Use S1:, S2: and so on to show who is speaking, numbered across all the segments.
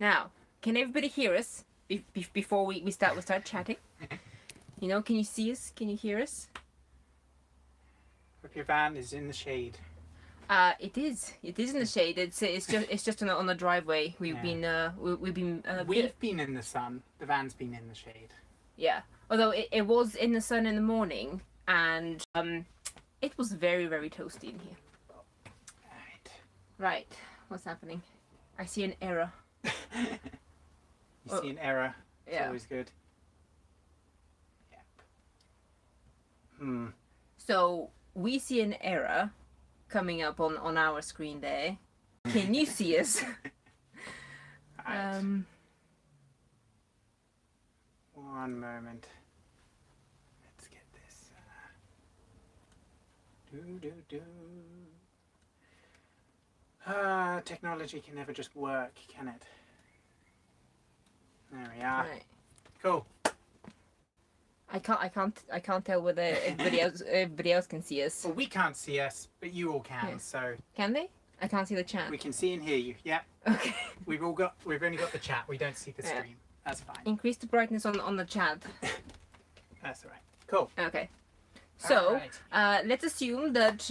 S1: Now, can everybody hear us before we start chatting? You know, can you see us? Can you hear us?
S2: Hope your van is in the shade.
S1: It is. It is in the shade. It's just on the driveway. We've been
S2: We've been in the sun. The van's been in the shade.
S1: Yeah. Although it was in the sun in the morning, and it was very, very toasty in here.
S2: Right.
S1: Right. What's happening? I see an error.
S2: You see an error. It's always good. Yeah.
S1: So we see an error coming up on our screen there. Can you see us?
S2: Right. One moment. Let's get this. Technology can never just work, can it? There we are.
S1: Right.
S2: Cool.
S1: I can't tell whether everybody else can see us.
S2: Well, we can't see us, but you all can.
S1: Yeah.
S2: So
S1: Can they? I can't see the chat.
S2: we can see and hear you. Yep.
S1: Okay.
S2: We've only got the chat. We don't see the
S1: Yeah.
S2: stream. That's fine.
S1: Increase the brightness on the chat.
S2: That's all right. Cool.
S1: Okay. So
S2: Alright.
S1: let's assume that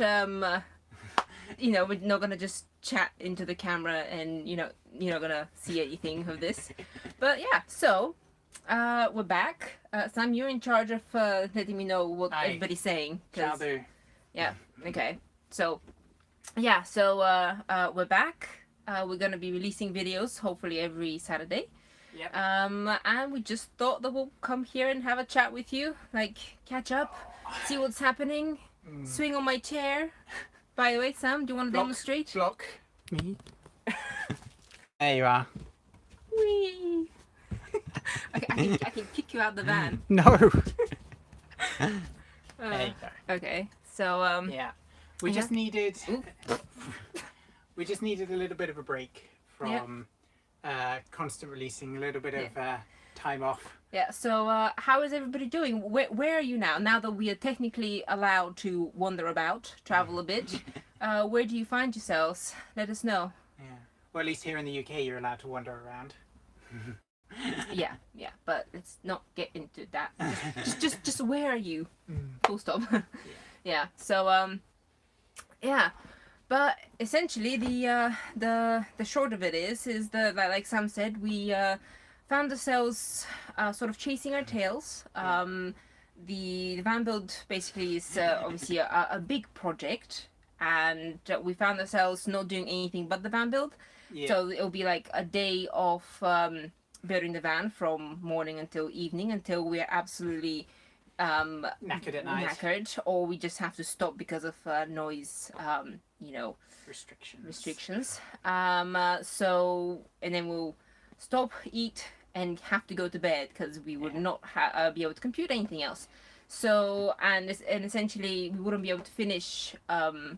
S1: we're not gonna just chat into the camera and you're not gonna see anything of this. But yeah, so we're back. Sam, you're in charge of letting me know what everybody's saying.
S2: Shall do.
S1: Yeah. Okay. So yeah. So we're back. We're gonna be releasing videos hopefully every Saturday.
S2: Yep.
S1: And we just thought that we'll come here and have a chat with you, like catch up, see what's happening, swing on my chair. By the way, Sam, do you want to demonstrate?
S2: Block me. There you are.
S1: Whee! I can kick you out the van.
S2: No. There you go.
S1: Okay, so
S2: Yeah. We just needed a little bit of a break from constant releasing, a little bit of time off.
S1: Yeah, so how is everybody doing? Where are you now that we are technically allowed to wander about, travel a bit? Where do you find yourselves? Let us know.
S2: Yeah. Well, at least here in the UK, you're allowed to wander around.
S1: Yeah, but let's not get into that. Just where are you? Full stop. Yeah. So yeah, but essentially the short of it is that, like Sam said, we found ourselves sort of chasing our tails. The van build basically is obviously a big project, and we found ourselves not doing anything but the van build.
S2: Yeah.
S1: So it'll be like a day of building the van from morning until evening until we're absolutely
S2: knackered at night.
S1: Or we just have to stop because of noise restrictions. So and then we'll stop, eat, and have to go to bed because we would not be able to compute anything else. So and essentially we wouldn't be able to finish a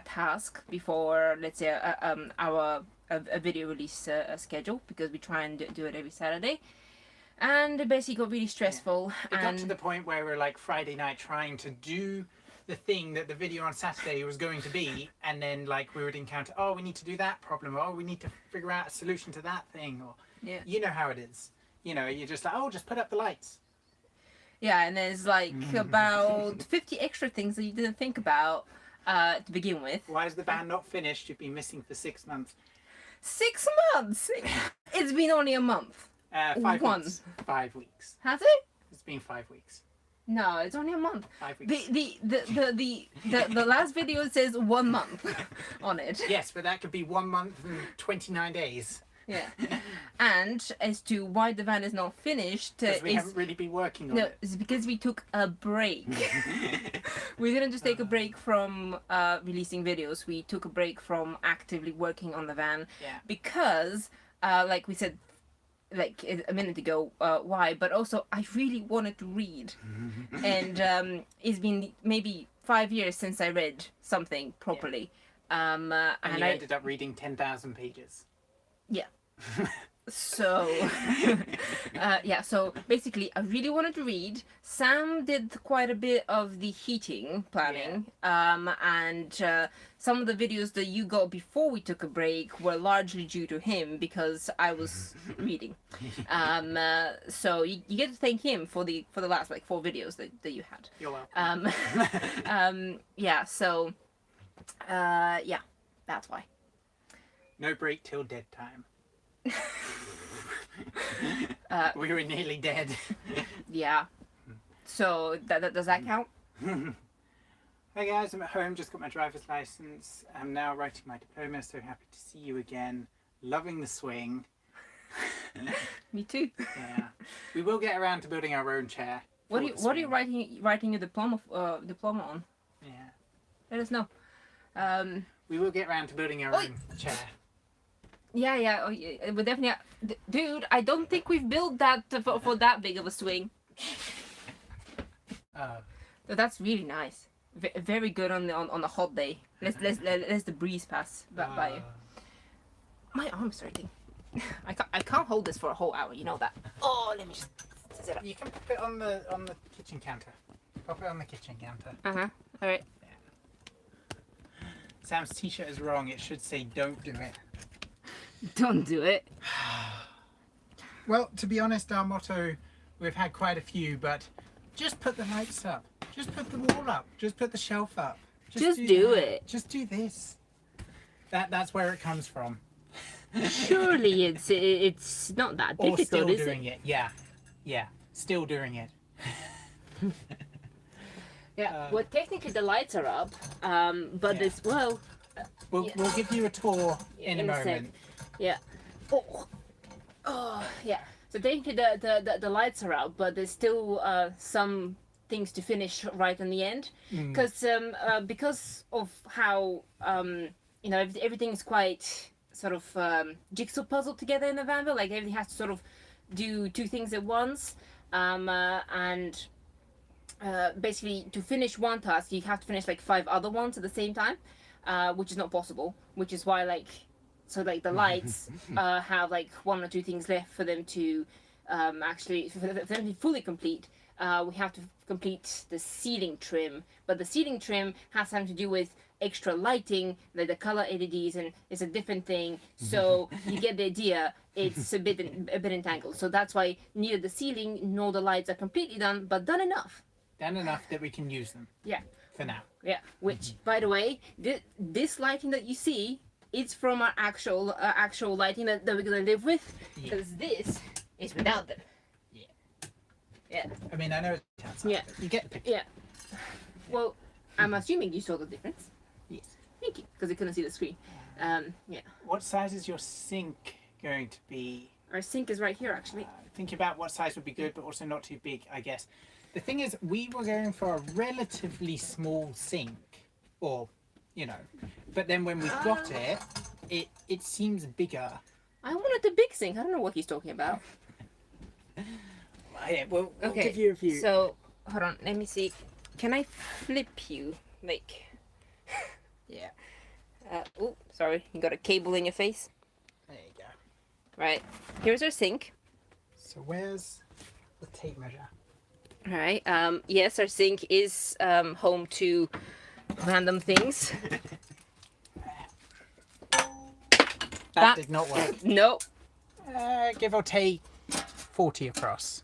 S1: task before, let's say, a video release schedule, because we try and do it every Saturday, and it basically got really stressful.
S2: It got to the point where we're like Friday night trying to do the thing that the video on Saturday was going to be, and then like we would encounter, we need to do that problem, we need to figure out a solution to that thing, or you know how it is. You're just like, just put up the lights.
S1: Yeah, and there's like about 50 extra things that you didn't think about to begin with.
S2: Why is the van not finished? You've been missing for 6 months.
S1: 6 months? It's been only a month.
S2: 5 weeks. 5 weeks.
S1: Has it?
S2: It's been 5 weeks.
S1: No, it's only a month.
S2: 5 weeks.
S1: The last video says 1 month on it.
S2: Yes, but that could be 1 month and 29 days.
S1: Yeah. And as to why the van is not finished,
S2: because we haven't really been working on it.
S1: No, it's because we took a break. We didn't just take a break from releasing videos. We took a break from actively working on the van.
S2: Yeah.
S1: Because, like we said, like a minute ago, why? But also, I really wanted to read, and it's been maybe 5 years since I read something properly.
S2: And you ended up reading 10,000 pages.
S1: Yeah. So, yeah, so basically, I really wanted to read. Sam did quite a bit of the heating planning, and some of the videos that you got before we took a break were largely due to him because I was reading. So you get to thank him for the last like 4 videos that you had.
S2: You're welcome.
S1: Yeah, so, yeah, that's why.
S2: No break till dead time. We were nearly dead.
S1: Yeah. So does that count?
S2: Hi guys, I'm at home, just got my driver's license. I'm now writing my diploma, so happy to see you again. Loving the swing.
S1: Me too.
S2: Yeah. We will get around to building our own chair.
S1: What are you writing your diploma on?
S2: Yeah.
S1: Let us know.
S2: We will get around to building our own chair.
S1: Yeah. Oh, yeah. But definitely, dude. I don't think we've built that for that big of a swing. So that's really nice. Very good on a hot day. Let's the breeze pass by you. My arm's hurting. I can't hold this for a whole hour. You know that. Oh, let me just sit up.
S2: You can pop it on the kitchen counter. Pop it on the kitchen counter.
S1: All right.
S2: Yeah. Sam's t-shirt is wrong. It should say "Don't do it."
S1: Don't do it.
S2: Well, to be honest, our motto, we've had quite a few, but just put the lights up. Just put the wall up. Just put the shelf up.
S1: Just do
S2: that.
S1: it.
S2: Just do this. That's where it comes from.
S1: Surely it's not that difficult,
S2: Or still
S1: is
S2: doing it? Yeah. Still doing it.
S1: Yeah. Well, technically the lights are up, but
S2: Yeah. We'll give you a tour in a
S1: In a sec.
S2: moment.
S1: Yeah. Oh, yeah. So technically the lights are out, but there's still some things to finish right on the end, because of how everything's quite sort of jigsaw puzzle together in the Vanville. Like everything has to sort of do 2 things at once, and basically to finish one task you have to finish like 5 other ones at the same time, which is not possible, which is why the lights have like 1 or 2 things left for them to actually for them to be fully complete. We have to complete the ceiling trim, but the ceiling trim has something to do with extra lighting, like the color LEDs, and it's a different thing. So you get the idea. It's a bit entangled. So that's why neither the ceiling nor the lights are completely done, but done enough.
S2: Done enough that we can use them.
S1: Yeah.
S2: For now.
S1: Yeah. Which, by the way, this lighting that you see, it's from our actual lighting that we're gonna live with, because this is without them. Yeah.
S2: I mean, I know it's outside.
S1: Yeah.
S2: You get the picture.
S1: Yeah. Well, I'm assuming you saw the difference.
S2: Yes.
S1: Thank you, because you couldn't see the screen. Yeah.
S2: What size is your sink going to be?
S1: Our sink is right here, actually.
S2: Think about what size would be good, but also not too big, I guess. The thing is, we were going for a relatively small sink, or, but then when we got it seems bigger.
S1: I wanted a big sink. I don't know what he's talking about.
S2: Yeah, we'll
S1: Okay.
S2: give you a few.
S1: So, hold on. Let me see. Can I flip you? Like...
S2: Yeah.
S1: Oh, sorry. You got a cable in your face.
S2: There you go.
S1: Right. Here's our sink.
S2: So where's the tape measure?
S1: All right. Yes, our sink is home to random things.
S2: That did not work.
S1: No.
S2: Give or take 40 across.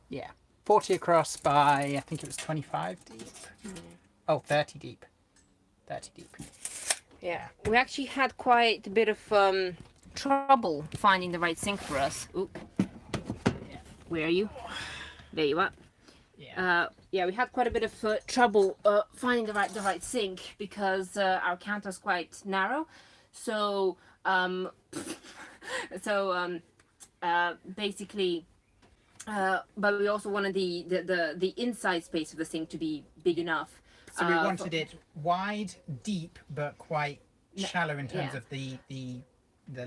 S2: Yeah. 40 across by, I think it was 25 deep. Oh, 30 deep. 30 deep.
S1: Yeah. We actually had quite a bit of trouble finding the right sink for us. Ooh.
S2: Yeah.
S1: Where are you? There you are.
S2: Yeah.
S1: Yeah, we had quite a bit of trouble finding the right sink because our counter's quite narrow. So basically, but we also wanted the inside space of the sink to be big enough.
S2: So we wanted it wide, deep, but quite shallow in terms
S1: Yeah.
S2: of the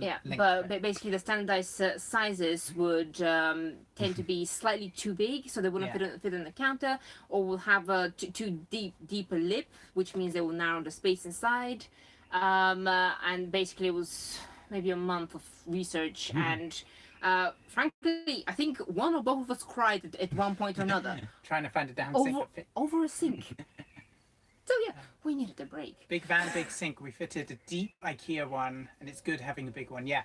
S1: Yeah,
S2: length.
S1: but basically the standardized sizes would tend to be slightly too big, so they wouldn't fit in the counter, or will have a too deeper lip, which means they will narrow the space inside. And basically it was maybe a month of research, and frankly, I think one or both of us cried at one point or another.
S2: Trying to find a damn sink that fit.
S1: Over a sink. So yeah, we needed a break.
S2: Big van, big sink. We fitted a deep IKEA one, and it's good having a big one. Yeah,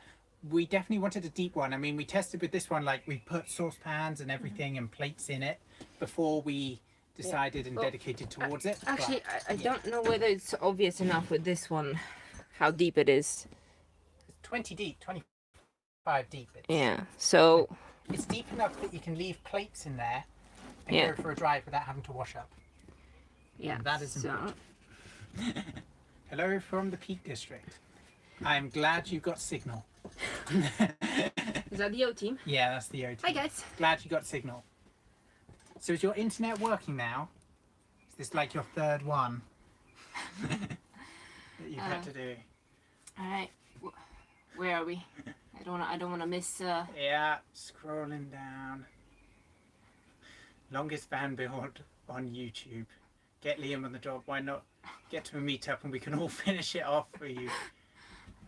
S2: we definitely wanted a deep one. I mean, we tested with this one, like we put saucepans and everything and plates in it before we decided and dedicated towards it.
S1: Actually, I don't know whether it's obvious enough with this one, how deep it is.
S2: It's 20 deep, 25 deep.
S1: Yeah, so...
S2: It's deep enough that you can leave plates in there and go for a drive without having to wash up.
S1: Yeah,
S2: and that is important. Hello from the Peak District. I'm glad you got signal.
S1: Is that the O team?
S2: Yeah, that's the O team.
S1: Hi guys.
S2: Glad you got signal. So is your internet working now? Is this like your third one that you've had to do?
S1: All right, where are we? I don't want to miss.
S2: Yeah, scrolling down. Longest van build on YouTube. Get Liam on the job. Why not get to a meetup and we can all finish it off for you?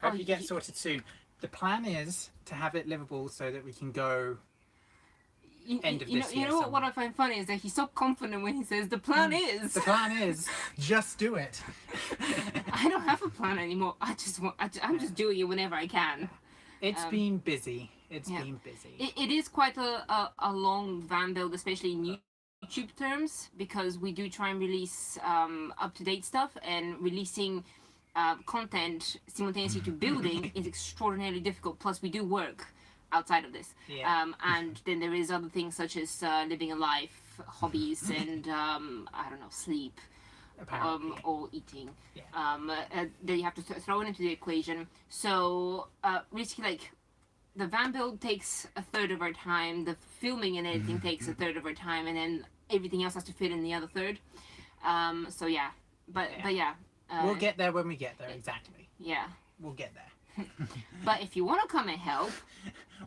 S2: Hope you get sorted soon. The plan is to have it livable so that we can go end of this year.
S1: You know what I find funny is that he's so confident when he says the plan is.
S2: The plan is just do it.
S1: I don't have a plan anymore. I'm just doing it whenever I can.
S2: It's been busy. It's been busy.
S1: It is quite a long van build, especially in YouTube terms, because we do try and release up-to-date stuff, and releasing content simultaneously to building is extraordinarily difficult. Plus, we do work outside of this, and then there is other things such as living a life, hobbies, and I don't know, sleep, or eating. That you have to throw it into the equation. So basically, like, the van build takes a third of our time, the filming and editing takes a third of our time, and then everything else has to fit in the other third. So yeah, but yeah.
S2: We'll get there when we get there, exactly.
S1: Yeah.
S2: We'll get there.
S1: But if you want to come and help...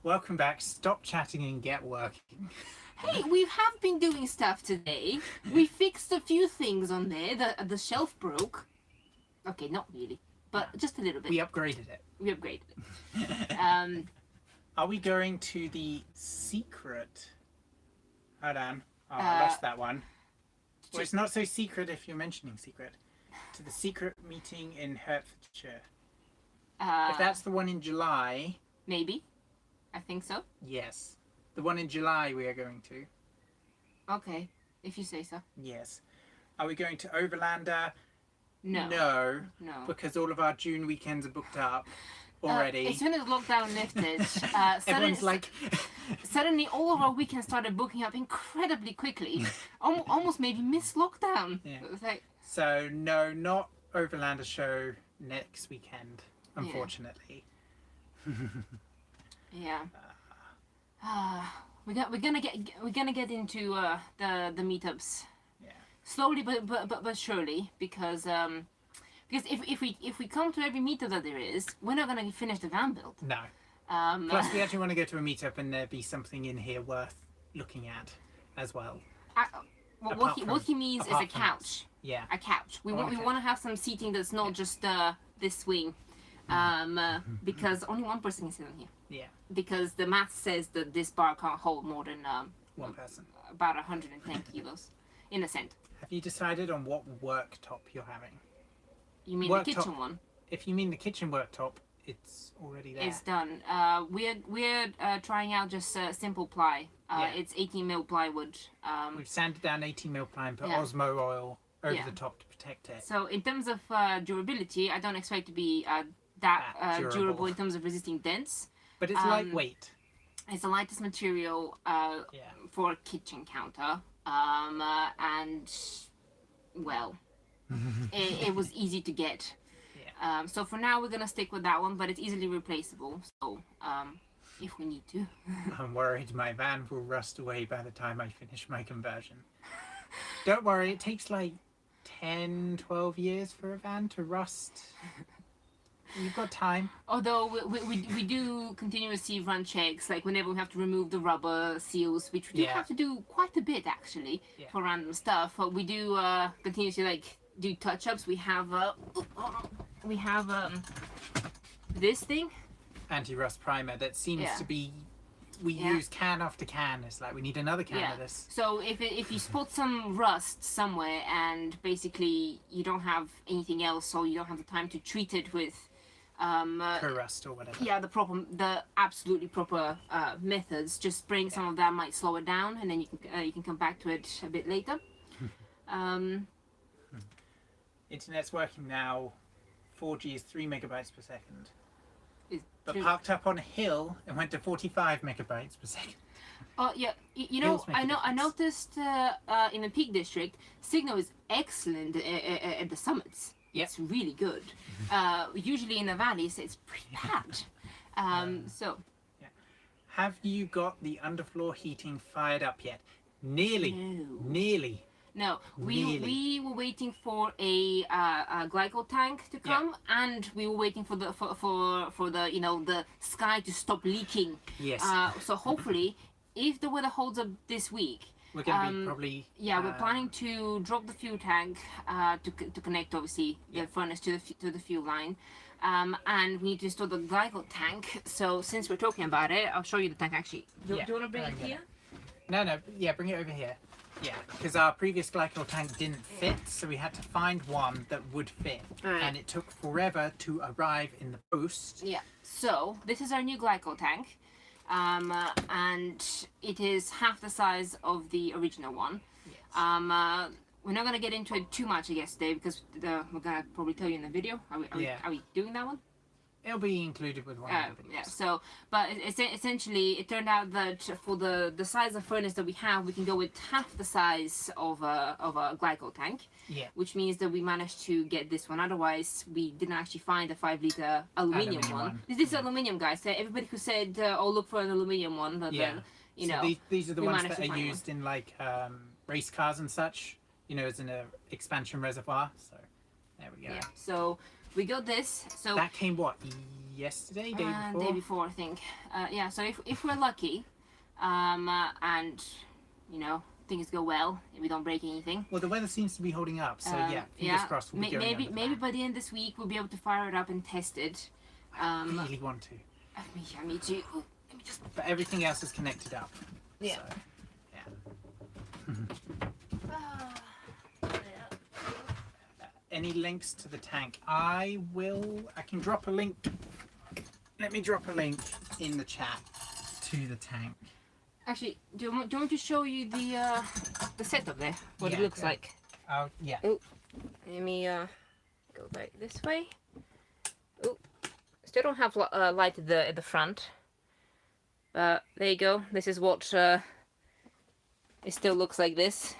S2: Welcome back. Stop chatting and get working.
S1: Hey, we have been doing stuff today. We fixed a few things on there. The shelf broke. Okay, not really, but just a little bit.
S2: We upgraded it.
S1: We upgraded it.
S2: Are we going to the secret? Hold on. Oh, I lost that one. Well, it's not so secret if you're mentioning secret. To the secret meeting in Hertfordshire. If that's the one in July...
S1: Maybe. I think so.
S2: Yes. The one in July we are going to.
S1: Okay, if you say so.
S2: Yes. Are we going to Overlander?
S1: No.
S2: No.
S1: No.
S2: Because all of our June weekends are booked up already.
S1: As soon as lockdown lifted,
S2: everyone's like...
S1: suddenly all of our weekends started booking up incredibly quickly. Almost maybe miss lockdown.
S2: Yeah.
S1: It was like...
S2: So, no, not Overlander show next weekend, unfortunately.
S1: Yeah. We're gonna get into the meetups. Yeah. Slowly but surely, because if we come to every meetup that there is, we're not gonna finish the van build.
S2: No. Plus, we actually want to go to a meetup and there be something in here worth looking at as well.
S1: What he means is a couch.
S2: Yeah.
S1: A couch. We want to have some seating that's not just this swing. Because only one person can sit on here.
S2: Yeah.
S1: Because the math says that this bar can't hold more than
S2: one person.
S1: About 110 kilos, in a cent.
S2: Have you decided on what worktop you're having?
S1: You mean the kitchen one?
S2: If you mean the kitchen worktop, it's already there.
S1: It's done. We're trying out just simple ply. It's 18mm plywood.
S2: We've sanded down 18mm ply and put Osmo oil over the top to protect it.
S1: So in terms of durability, I don't expect to be that durable in terms of resisting dents.
S2: But it's lightweight.
S1: It's the lightest material for a kitchen counter. And, well, it was easy to get. Yeah. So for now, we're going to stick with that one, but it's easily replaceable. So, if we need to.
S2: I'm worried my van will rust away by the time I finish my conversion. Don't worry, it takes like 10, 12 years for a van to rust. You've got time.
S1: Although we do continuously run checks, like whenever we have to remove the rubber seals, which we do have to do quite a bit actually for random stuff. But we do continuously like do touch-ups. We have this thing.
S2: anti-rust primer that seems
S1: Yeah.
S2: to be. We use can after can. It's like we need another can of this.
S1: So if you spot some rust somewhere and basically you don't have anything else, or you don't have the time to treat it with
S2: Rust or whatever.
S1: yeah, the absolutely proper methods, just spraying some of that might slow it down, and then you can come back to it a bit later.
S2: Internet's working now. 4G is 3 megabytes per second. But
S1: True.
S2: parked up on a hill, it went to 45 megabytes per second.
S1: Oh yeah, you know,
S2: Hills make a
S1: I
S2: difference.
S1: noticed in the Peak District, signal is excellent at the summits.
S2: Yep.
S1: It's really good. Usually in the valleys, it's pretty bad. So
S2: Have you got the underfloor heating fired up yet? Nearly.
S1: No.
S2: Nearly.
S1: no,
S2: Really?
S1: we were waiting for a glycol tank to come, and we were waiting for the for the the sky to stop leaking.
S2: Yes.
S1: So hopefully, if the weather holds up this week,
S2: We're going to be probably.
S1: yeah, we're planning to drop the fuel tank to connect obviously the furnace to the fuel line, and we need to install the glycol tank. So since we're talking about it, I'll show you the tank actually. Do you want to bring it here?
S2: No. Yeah, bring it over here. Yeah, because our previous glycol tank didn't fit, so we had to find one that would fit.
S1: Alright.
S2: And it took forever to arrive in the post.
S1: Yeah. So this is our new glycol tank, and it is half the size of the original one.
S2: Yes.
S1: We're not gonna get into it too much, I guess, today, because we're gonna probably tell you in the video. Are we doing that one?
S2: It'll be included with one of the videos.
S1: Yeah. So, but essentially, it turned out that for the size of furnace that we have, we can go with half the size of a glycol tank.
S2: Yeah.
S1: Which means that we managed to get this one. Otherwise, we didn't actually find a 5-liter aluminium one. This is aluminium, guys. So everybody who said, "Oh, look for an aluminium one," but then, you know,
S2: these are the
S1: we
S2: ones
S1: managed
S2: that
S1: to
S2: are
S1: find
S2: used in like race cars and such. You know, as in a expansion reservoir. So there we go.
S1: yeah. So we got this. So
S2: That came what, yesterday, day before?
S1: day before, I think. Yeah. So if we're lucky, and you know, things go well, and we don't break anything.
S2: Well, the weather seems to be holding up, so yeah, fingers crossed we'll be going
S1: maybe
S2: under
S1: maybe
S2: that.
S1: by the end of this week we'll be able to fire it up and test it.
S2: I really want to.
S1: Me too. Ooh, let me just.
S2: But everything else is connected up.
S1: Yeah.
S2: So, any links to the tank? I can drop a link. Let me drop a link in the chat to the tank.
S1: Actually, do you want me to show you the setup there? What it
S2: Yeah,
S1: looks
S2: yeah.
S1: like.
S2: Oh, yeah.
S1: Oh, let me go back this way. Oh, still don't have light at the front. But there you go. This is what it still looks like. This.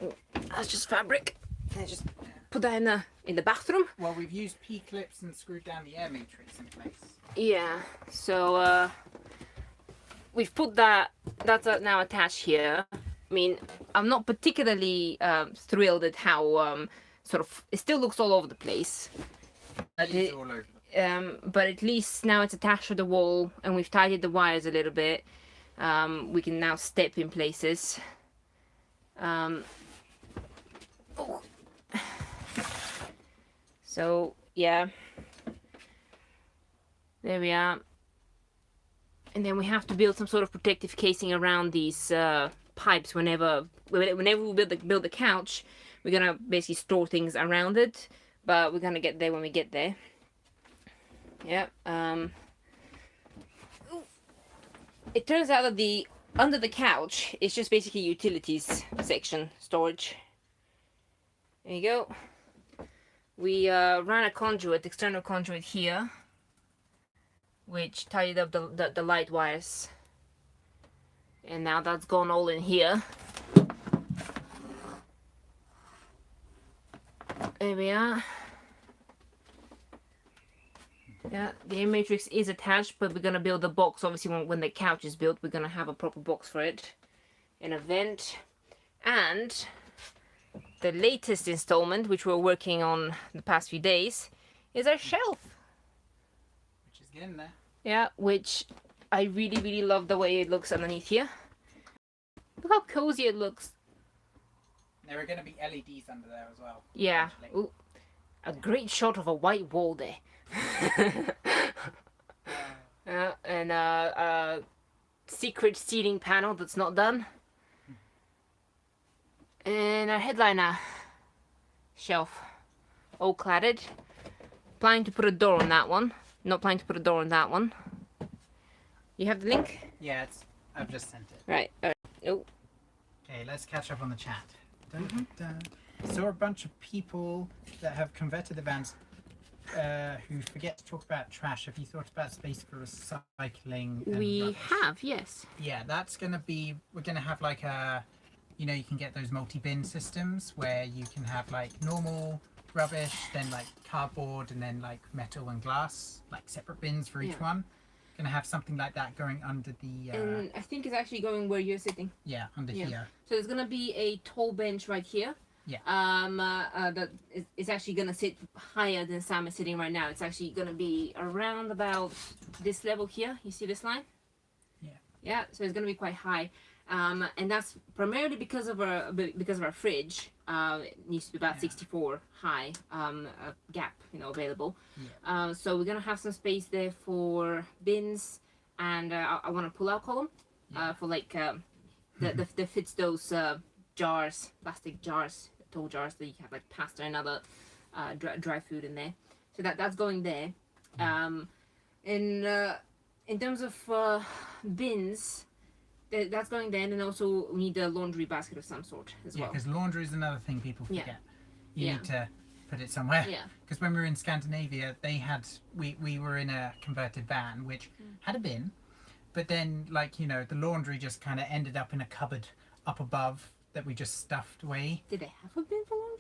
S1: Oh, that's just fabric. I just put that in the bathroom.
S2: Well, we've used P-clips and screwed down the air matrix in place.
S1: Yeah. So we've put that's now attached here. I mean, I'm not particularly thrilled at how sort of it still looks all over the place.
S2: It's all over.
S1: But at least now it's attached to the wall, and we've tidied the wires a little bit. We can now step in places. So yeah, there we are. And then we have to build some sort of protective casing around these pipes. Whenever we build the couch, we're gonna basically store things around it. But we're gonna get there when we get there. Yeah. It turns out that under the couch is just basically utilities section storage. There you go. We ran a conduit, external conduit here, which tidied up the light wires. And now that's gone all in here. There we are. Yeah, the air matrix is attached, but we're gonna build the box. Obviously, when the couch is built, we're gonna have a proper box for it, and a vent. And the latest installment, which we're working on the past few days, is our shelf.
S2: Which is getting there.
S1: Yeah, which I really, really love the way it looks underneath here. Look how cozy it looks.
S2: There are going to be LEDs under there as well.
S1: Yeah.
S2: Eventually.
S1: Ooh, a great shot of a white wall there. And a secret seating panel that's not done. And our headliner shelf, all cladded. Planning to put a door on that one. Not planning to put a door on that one. You have the link?
S2: Yeah, I've just sent it.
S1: Right. Oh.
S2: Okay, let's catch up on the chat. Dun, dun, dun. Saw a bunch of people that have converted the vans who forget to talk about trash. Have you thought about space for recycling? And
S1: We
S2: rubbish?
S1: have, yes.
S2: Yeah, that's going to be, we're going to have like a, you know, you can get those multi-bin systems where you can have like normal rubbish, then like cardboard, and then like metal and glass, like separate bins for each one. Going to have something like that going under the...
S1: and I think it's actually going where you're sitting.
S2: Yeah, under here.
S1: So there's going to be a tall bench right here.
S2: Yeah.
S1: That is actually going to sit higher than Sam is sitting right now. It's actually going to be around about this level here. You see this line?
S2: Yeah.
S1: Yeah, so it's going to be quite high. And that's primarily because of our fridge. It needs to be about 64 high, gap, available.
S2: Yeah.
S1: So we're gonna have some space there for bins, and I want a pull-out column for like that fits those jars, plastic jars, tall jars that you have like pasta and other dry food in there. So that's going there. In terms of bins. That's going there, and then also we need a laundry basket of some sort as well.
S2: Yeah, because laundry is another thing people forget.
S1: Yeah.
S2: You need to put it somewhere.
S1: Yeah.
S2: Because when we were in Scandinavia, we were in a converted van which had a bin, but then the laundry just kind of ended up in a cupboard up above that we just stuffed away.
S1: Did they have a bin for laundry?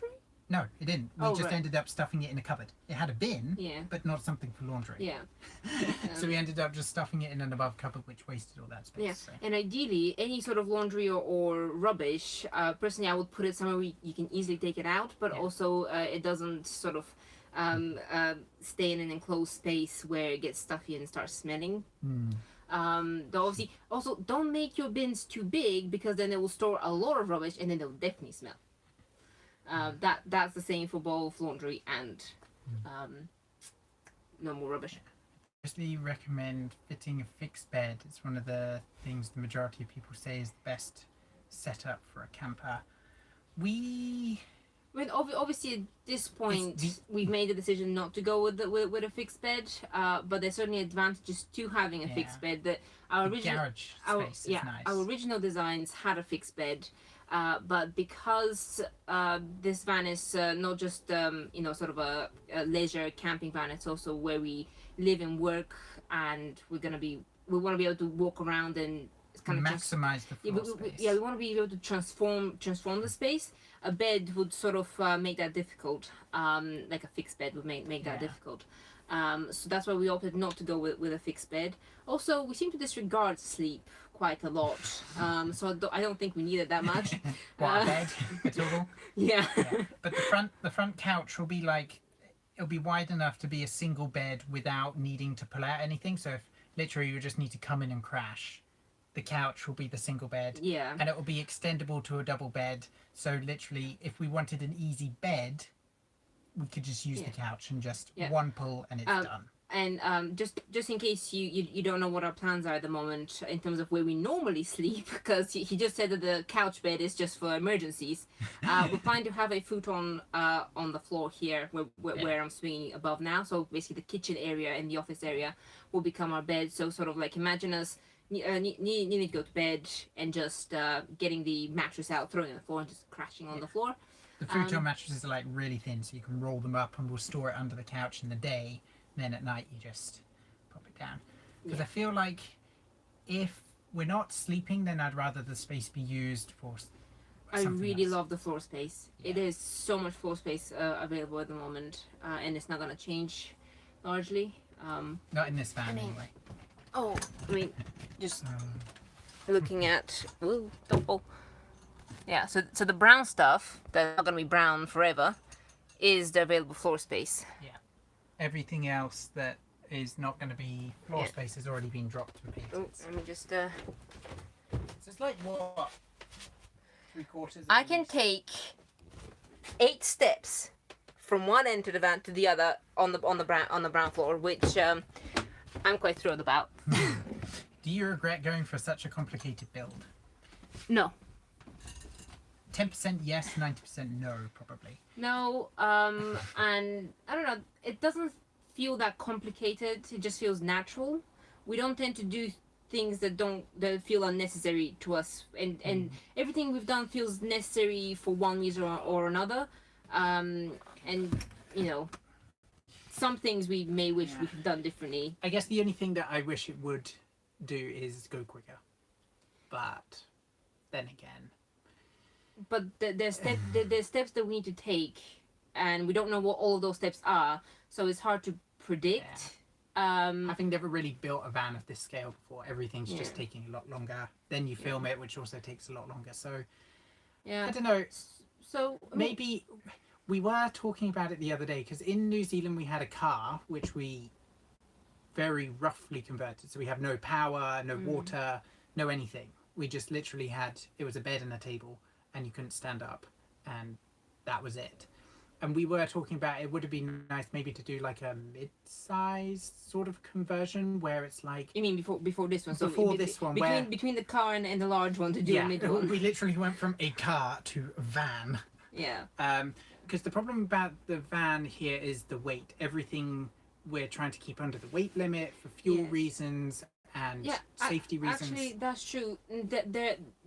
S2: No, it didn't. We just ended up stuffing it in a cupboard. It had a bin, but not something for laundry.
S1: Yeah.
S2: So we ended up just stuffing it in an above cupboard, which wasted all that space.
S1: Yeah,
S2: so.
S1: and ideally, any sort of laundry or rubbish, personally, I would put it somewhere where you can easily take it out, but also it doesn't sort of stay in an enclosed space where it gets stuffy and starts smelling. Obviously, also don't make your bins too big because then it will store a lot of rubbish and then they'll definitely smell. That's the same for both laundry and normal rubbish.
S2: I personally recommend fitting a fixed bed. It's one of the things the majority of people say is the best setup for a camper.
S1: Obviously at this point we've made the decision not to go with a fixed bed, but there's certainly advantages to having a fixed bed. That our original designs had a fixed bed. But because this van is not just sort of a leisure camping van, it's also where we live and work, and we want to be able to walk around and kind of
S2: maximize the floor space.
S1: We want to be able to transform the space. A bed would sort of make that difficult. Like a fixed bed would make that difficult. So that's why we opted not to go with a fixed bed. Also, we seem to disregard sleep quite a lot. So I don't think we need it that much.
S2: What, a bed total?
S1: Yeah.
S2: But the front couch will be it'll be wide enough to be a single bed without needing to pull out anything. So if literally you just need to come in and crash, the couch will be the single bed.
S1: Yeah.
S2: And it will be extendable to a double bed. So literally, if we wanted an easy bed, we could just use the couch and just one pull and it's done.
S1: And just in case you don't know what our plans are at the moment in terms of where we normally sleep, because he just said that the couch bed is just for emergencies. We plan to have a futon on the floor here where I'm swinging above now. So basically the kitchen area and the office area will become our bed. So sort of like imagine us needing to go to bed and just getting the mattress out, throwing it on the floor and just crashing on the floor.
S2: The futon mattresses are really thin, so you can roll them up and we'll store it under the couch in the day. Then at night you just pop it down. Because I feel like if we're not sleeping, then I'd rather the space be used for
S1: I really
S2: else.
S1: love the floor space. It is so much floor space available at the moment, and it's not going to change largely.
S2: Not in this van anyway.
S1: Oh, I mean, just looking at... Ooh, don't fall. Yeah, so the brown stuff, that's not going to be brown forever, is the available floor space.
S2: Yeah. Everything else that is not going to be floor space has already been dropped and painted.
S1: Oh, let me just...
S2: So it's like what? 3/4?
S1: I can take 8 steps from one end to the van to the other on the brown floor, which I'm quite thrilled about.
S2: Do you regret going for such a complicated build?
S1: No.
S2: 10% yes, 90% no, probably.
S1: No, and I don't know, it doesn't feel that complicated, it just feels natural. We don't tend to do things that feel unnecessary to us, and everything we've done feels necessary for one reason or another. And you know, some things we may wish we could have done differently.
S2: I guess the only thing that I wish it would do is go quicker. But then again,
S1: but there's steps that we need to take, and we don't know what all of those steps are, so it's hard to predict.
S2: Having never really built a van of this scale before, everything's just taking a lot longer. Then you film it, which also takes a lot longer. So I don't know.
S1: So
S2: maybe we were talking about it the other day, because in New Zealand we had a car which we very roughly converted. So we have no power, no water, no anything. We just literally had, it was a bed and a table, and you couldn't stand up, and that was it. And we were talking about, it would have been nice maybe to do like a mid-size sort of conversion where it's like...
S1: You mean before this one?
S2: Before this one,
S1: between the car and the large one to do a mid one.
S2: We literally went from a car to a van.
S1: Yeah.
S2: Because the problem about the van here is the weight. Everything we're trying to keep under the weight limit for fuel reasons and safety reasons.
S1: Actually, that's true.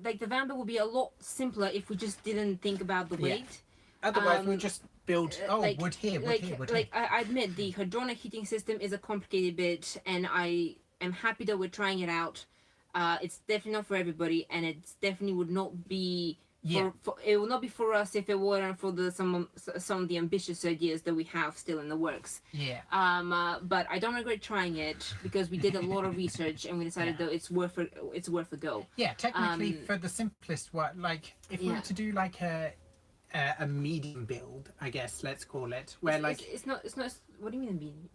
S1: Like the van would be a lot simpler if we just didn't think about the weight.
S2: Otherwise, we just build wood here, wood here.
S1: I admit the hydronic heating system is a complicated bit, and I am happy that we're trying it out. It's definitely not for everybody, and it definitely would not be. It will not be for us if it weren't for some of the ambitious ideas that we have still in the works.
S2: Yeah.
S1: But I don't regret trying it because we did a lot of research and we decided that it's worth a go.
S2: Yeah, technically for the simplest one, like if we were to do like a medium build, I guess let's call it, where
S1: it's not. What do you mean medium?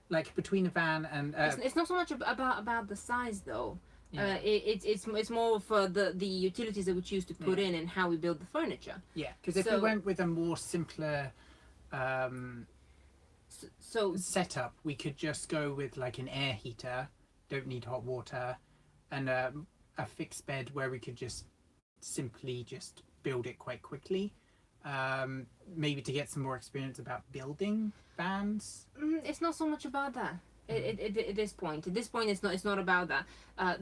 S2: Like between a van and.
S1: It's not so much about the size though. Yeah. It's more for the utilities that we choose to put in and how we build the furniture.
S2: Yeah, because if we went with a more simpler setup, we could just go with like an air heater, don't need hot water, and a fixed bed where we could just simply just build it quite quickly. Maybe to get some more experience about building vans.
S1: It's not so much about that. At this point, it's not about that.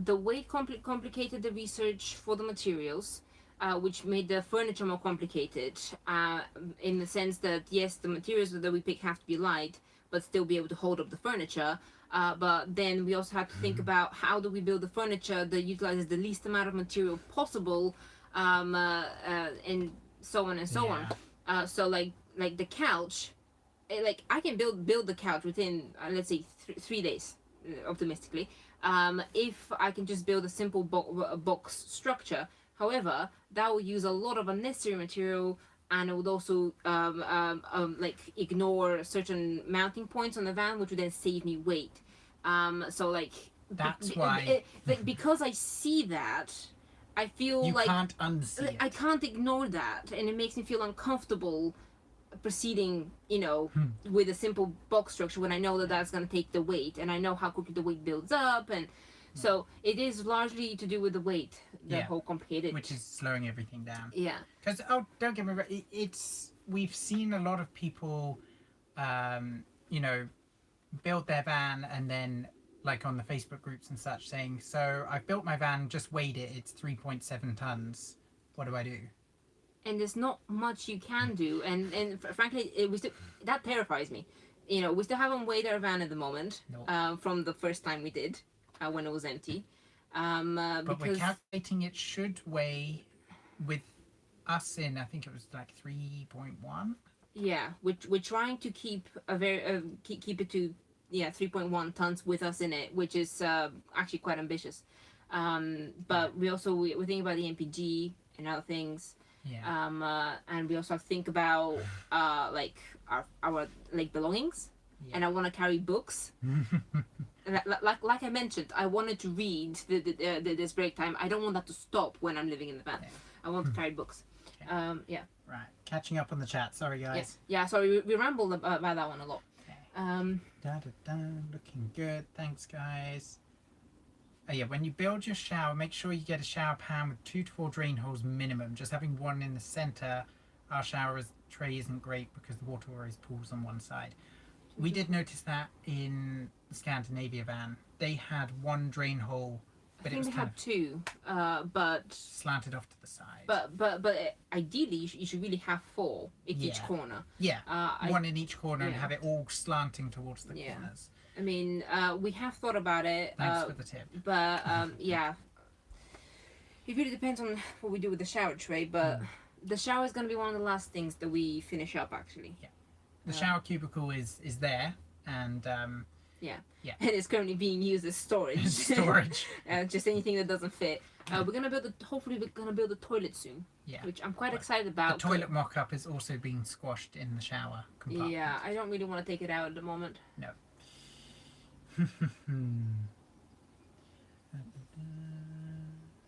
S1: The way complicated the research for the materials, which made the furniture more complicated. In the sense that yes, the materials that we pick have to be light, but still be able to hold up the furniture. But then we also have to think about how do we build the furniture that utilizes the least amount of material possible, and so on and so on. So like the couch. Like I can build the couch within let's say 3 days, optimistically, if I can just build a simple box structure. However, that will use a lot of unnecessary material, and it would also like ignore certain mounting points on the van, which would then save me weight. So like
S2: that's why
S1: because I see that, I feel
S2: you can't unsee it.
S1: I can't ignore that, and it makes me feel uncomfortable proceeding, with a simple box structure when I know that that's going to take the weight, and I know how quickly the weight builds up, and so it is largely to do with the weight, the whole complicated,
S2: which is slowing everything down.
S1: Yeah,
S2: because don't get me wrong, we've seen a lot of people, build their van and then like on the Facebook groups and such saying, so I've built my van, just weighed it, it's 3.7 tons. What do I do?
S1: And there's not much you can do, and frankly, that terrifies me. We still haven't weighed our van at the moment. Nope. From the first time we did, when it was empty.
S2: But we're calculating it should weigh with us in. I think it was like 3.1.
S1: Yeah, we're trying to keep keep it to 3.1 tons with us in it, which is actually quite ambitious. But we're thinking about the MPG and other things. Yeah. And we also have to think about like our like belongings, and I want to carry books. like I mentioned, I wanted to read this break time. I don't want that to stop when I'm living in the van. Yeah. I want to carry books. Okay. Yeah.
S2: Right. Catching up on the chat. Sorry, guys.
S1: Yeah. Sorry, we rambled about that one a lot.
S2: Looking good. Thanks, guys. Oh yeah, when you build your shower, make sure you get a shower pan with 2 to 4 drain holes minimum. Just having one in the center, our shower tray isn't great because the water always pools on one side. We did notice that in the Scandinavia van. They had one drain hole, but
S1: I think
S2: it was
S1: they
S2: kind
S1: had
S2: of
S1: 2, but
S2: slanted off to the side.
S1: but ideally you should really have 4 in each corner.
S2: Yeah, one in each corner and
S1: yeah.
S2: have it all slanting towards the corners.
S1: I mean, we have thought about it.
S2: Thanks for the tip.
S1: But yeah, it really depends on what we do with the shower tray. But the shower is going to be one of the last things that we finish up, actually.
S2: Yeah, the shower cubicle is there, and
S1: yeah, and it's currently being used as storage.
S2: Storage.
S1: Just anything that doesn't fit. We're gonna build hopefully we're gonna build a toilet soon.
S2: Yeah.
S1: Which I'm quite excited about.
S2: The toilet mock-up is also being squashed in the shower compartment.
S1: Yeah, I don't really want to take it out at the moment.
S2: No.
S1: It's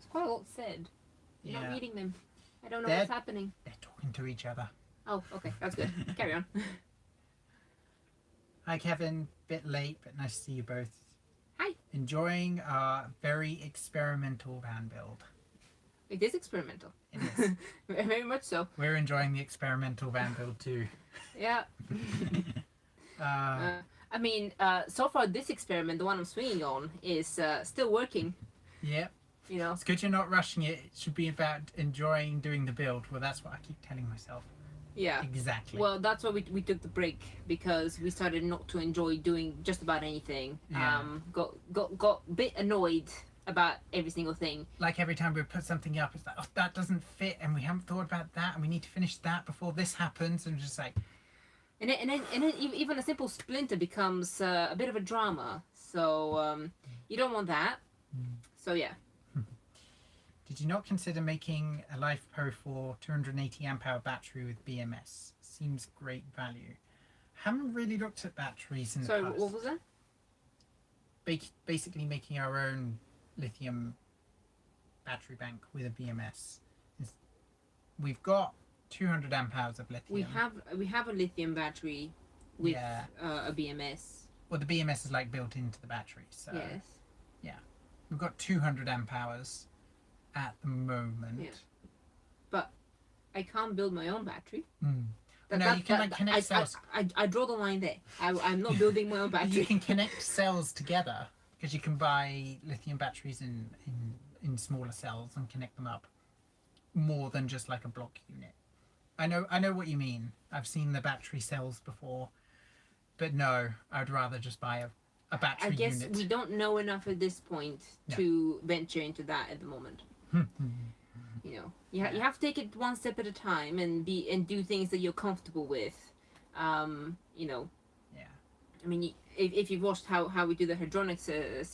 S1: quite a lot said. You're not reading them. I don't know what's happening.
S2: They're talking to each other.
S1: Oh, okay, that's good. Carry on.
S2: Hi, Kevin. Bit late, but nice to see you both.
S1: Hi.
S2: Enjoying our very experimental van build.
S1: It is experimental.
S2: It is.
S1: Very much so.
S2: We're enjoying the experimental van build too.
S1: Yeah. I mean, so far this experiment, the one I'm swinging on, is still working.
S2: Yeah.
S1: You know.
S2: It's good you're not rushing it. It should be about enjoying doing the build. Well, that's what I keep telling myself.
S1: Yeah.
S2: Exactly.
S1: Well, that's why we took the break, because we started not to enjoy doing just about anything.
S2: Yeah.
S1: Got a bit annoyed about every single thing.
S2: Like every time we put something up, it's like, oh, that doesn't fit, and we haven't thought about that, and we need to finish that before this happens, and just like.
S1: And then even a simple splinter becomes a bit of a drama. So you don't want that. So yeah.
S2: Did you not consider making a LifePro 4 280 amp hour battery with BMS? Seems great value. Haven't really looked at batteries in the past.
S1: Sorry, what was that?
S2: Basically making our own lithium battery bank with a BMS. We've got 200 amp hours of lithium.
S1: We have a lithium battery with a BMS.
S2: Well, the BMS is like built into the battery, so
S1: yes.
S2: Yeah, we've got 200 amp hours at the moment.
S1: Yeah. But I can't build my own battery.
S2: You can connect cells.
S1: I draw the line there. I'm not building my own battery.
S2: You can connect cells together, because you can buy lithium batteries in smaller cells and connect them up more than just like a block unit. I know what you mean. I've seen the battery cells before, but no, I'd rather just buy a battery unit.
S1: I guess we don't know enough at this point to venture into that at the moment. You know, you have to take it one step at a time and do things that you're comfortable with. You know.
S2: Yeah. I
S1: mean, if you've watched how we do the hydronics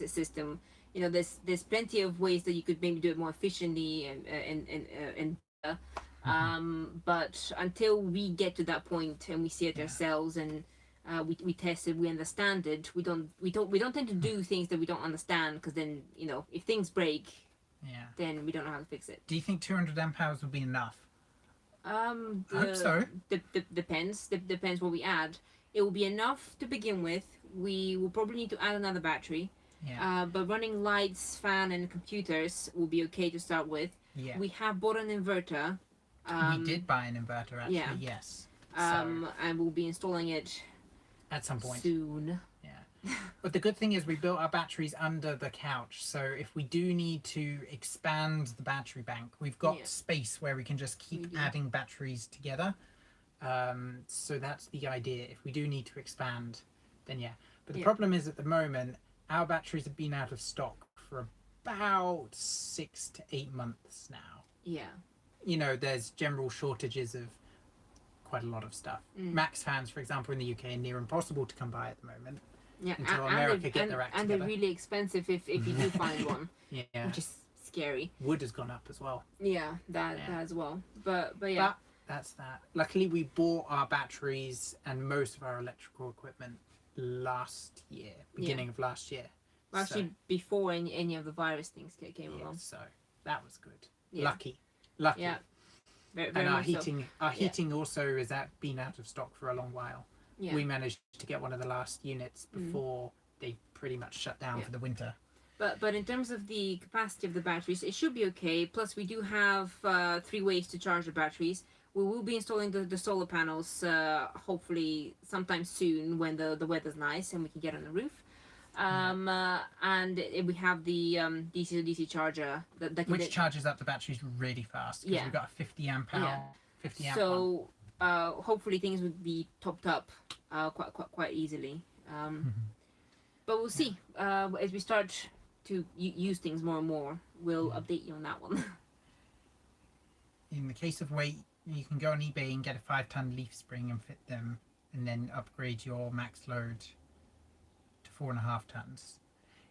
S1: system, you know, there's plenty of ways that you could maybe do it more efficiently and but until we get to that point and we see it ourselves and we test it, we understand it, we don't tend to do things that we don't understand, because then, you know, if things break, then we don't know how to fix it.
S2: Do you think 200 amp hours will be enough?
S1: I
S2: hope so.
S1: Depends what we add. It will be enough to begin with. We will probably need to add another battery. But running lights, fan, and computers will be okay to start with. We have bought an inverter.
S2: We did buy an inverter, actually. Yes.
S1: And we'll be installing it
S2: at some point
S1: soon.
S2: But the good thing is we built our batteries under the couch, so if we do need to expand the battery bank, we've got space where we can just keep adding batteries together. So that's the idea. If we do need to expand, then but the problem is, at the moment, our batteries have been out of stock for about 6 to 8 months now. You know, there's general shortages of quite a lot of stuff. Max fans, for example, in the UK are near impossible to come by at the moment. Until America get their act together. And they're really expensive if you do find one. Which is scary. Wood has gone up as well. That as well. But yeah. But that's that. Luckily, we bought our batteries and most of our electrical equipment last year, beginning of last year. Well, actually, before any of the virus things came along. So that was good. Lucky. Yeah. Very and our heating also is been out of stock for a long while. we managed to get one of the last units before they pretty much shut down for the winter.
S1: But in terms of the capacity of the batteries, it should be okay. Plus, we do have 3 ways to charge the batteries. We will be installing the solar panels hopefully sometime soon when the weather's nice and we can get on the roof. And we have the DC to DC charger
S2: which charges up the batteries really fast. Because we've got a 50 amp hour, 50 amp.
S1: So hopefully things would be topped up quite easily. But we'll see as we start to use things more and more. We'll update you on that one.
S2: In the case of weight, you can go on eBay and get a 5-ton leaf spring and fit them, and then upgrade your max load to 4.5 tons.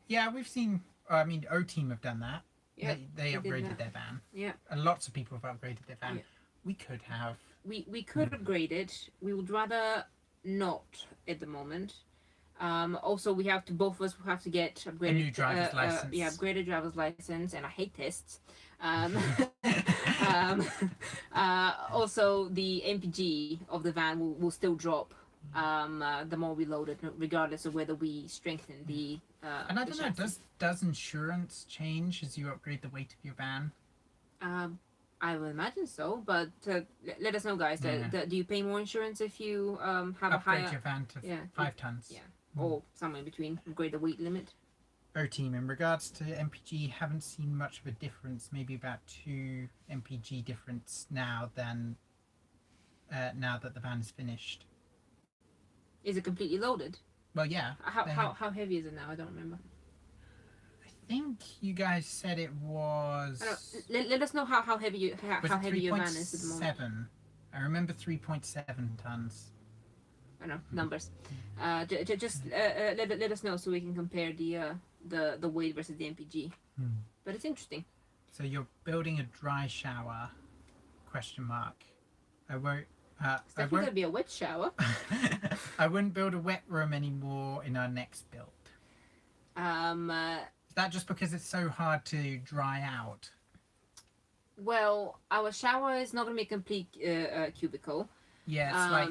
S2: Yeah, we've seen. I mean, O-Team have done that. Yeah, they upgraded their van. Yeah, and lots of people have upgraded their van. Yeah. We could have.
S1: We could upgrade it. We would rather not at the moment. Also, both of us have to get upgraded.
S2: A new driver's license.
S1: Upgraded driver's license, and I hate tests. Also, the MPG of the van will still drop the more we load it, regardless of whether we strengthen the.
S2: And I don't know, does insurance change as you upgrade the weight of your van?
S1: I would imagine so, but let us know, guys. Do you pay more insurance if you have a higher...
S2: Upgrade your van to 5 tons.
S1: Yeah, or somewhere in between. Upgrade the weight limit.
S2: O-Team, in regards to MPG, haven't seen much of a difference. Maybe about 2 MPG difference now than now that the van is finished.
S1: Is it completely loaded?
S2: Well, yeah.
S1: How heavy is it now? I don't remember.
S2: I think you guys said it was.
S1: Let us know how heavy your van is at the moment.
S2: 3.7. I remember 3.7 tons.
S1: I know numbers. Just let us know so we can compare the weight versus the MPG. But it's interesting.
S2: So you're building a dry shower? Question mark. I won't.
S1: It's definitely gonna be a wet shower.
S2: I wouldn't build a wet room anymore in our next build. Is that just because it's so hard to dry out?
S1: Well, our shower is not gonna be a complete cubicle.
S2: Yeah,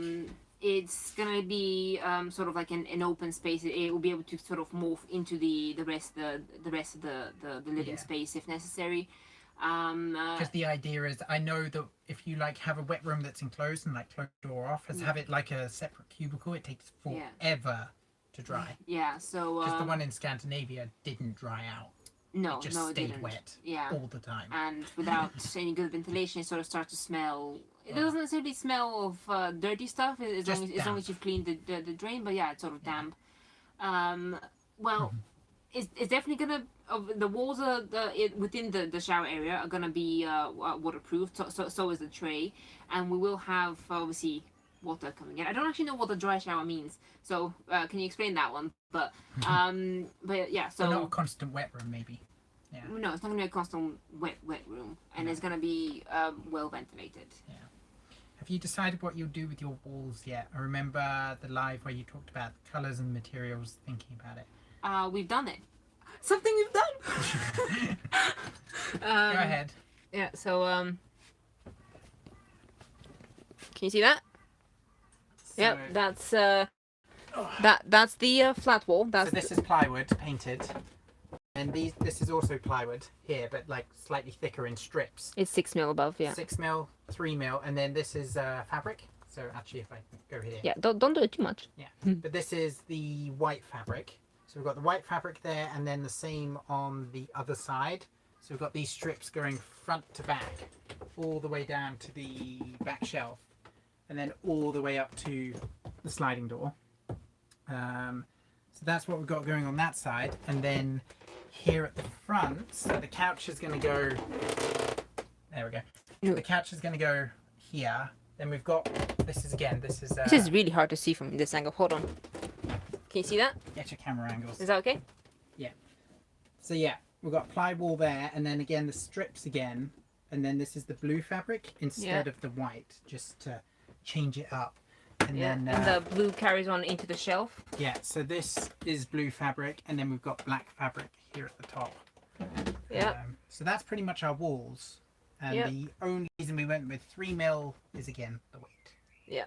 S1: it's gonna be sort of like an open space. It will be able to sort of morph into the rest of the living space if necessary.
S2: Because the idea is, I know that if you have a wet room that's enclosed and close the door off, have it like a separate cubicle, it takes forever to dry.
S1: Yeah, so
S2: because the one in Scandinavia didn't dry out.
S1: No,
S2: it just stayed wet. All the time.
S1: And without any good ventilation, it sort of starts to smell. It doesn't necessarily smell of dirty stuff as long as you've cleaned the drain. But yeah, it's sort of damp. It's definitely gonna. The walls within the shower area are gonna be waterproof. So is the tray, and we will have obviously water coming in. I don't actually know what the dry shower means. So can you explain that one? But yeah. So
S2: not a constant wet room, maybe. Yeah.
S1: No, it's not gonna be a constant wet room, and it's gonna be well ventilated.
S2: Yeah. Have you decided what you'll do with your walls yet? I remember the live where you talked about colours and materials, thinking about it.
S1: We've done it. Something we've done.
S2: Go ahead.
S1: Yeah. So can you see that? So, yep. That's that's the flat wall.
S2: So this is plywood painted, and this is also plywood here, but slightly thicker in strips.
S1: It's 6 mil above. Yeah.
S2: 6 mil, 3 mil, and then this is fabric. So actually, if I go here.
S1: Yeah. Don't do it too much.
S2: Yeah. But this is the white fabric. So we've got the white fabric there, and then the same on the other side. So we've got these strips going front to back, all the way down to the back shelf, and then all the way up to the sliding door. So that's what we've got going on that side. And then here at the front, so the couch is going to go, there we go. The couch is going to go here. Then we've got, this is
S1: really hard to see from this angle. Hold on. Can you see that?
S2: Get your camera angles.
S1: Is that okay?
S2: Yeah. So yeah, we've got ply wall there, and then again the strips again, and then this is the blue fabric instead of the white, just to change it up. And then
S1: and the blue carries on into the shelf.
S2: Yeah. So this is blue fabric, and then we've got black fabric here at the top.
S1: Yeah.
S2: So that's pretty much our walls, and the only reason we went with 3 mil is again the weight.
S1: Yeah.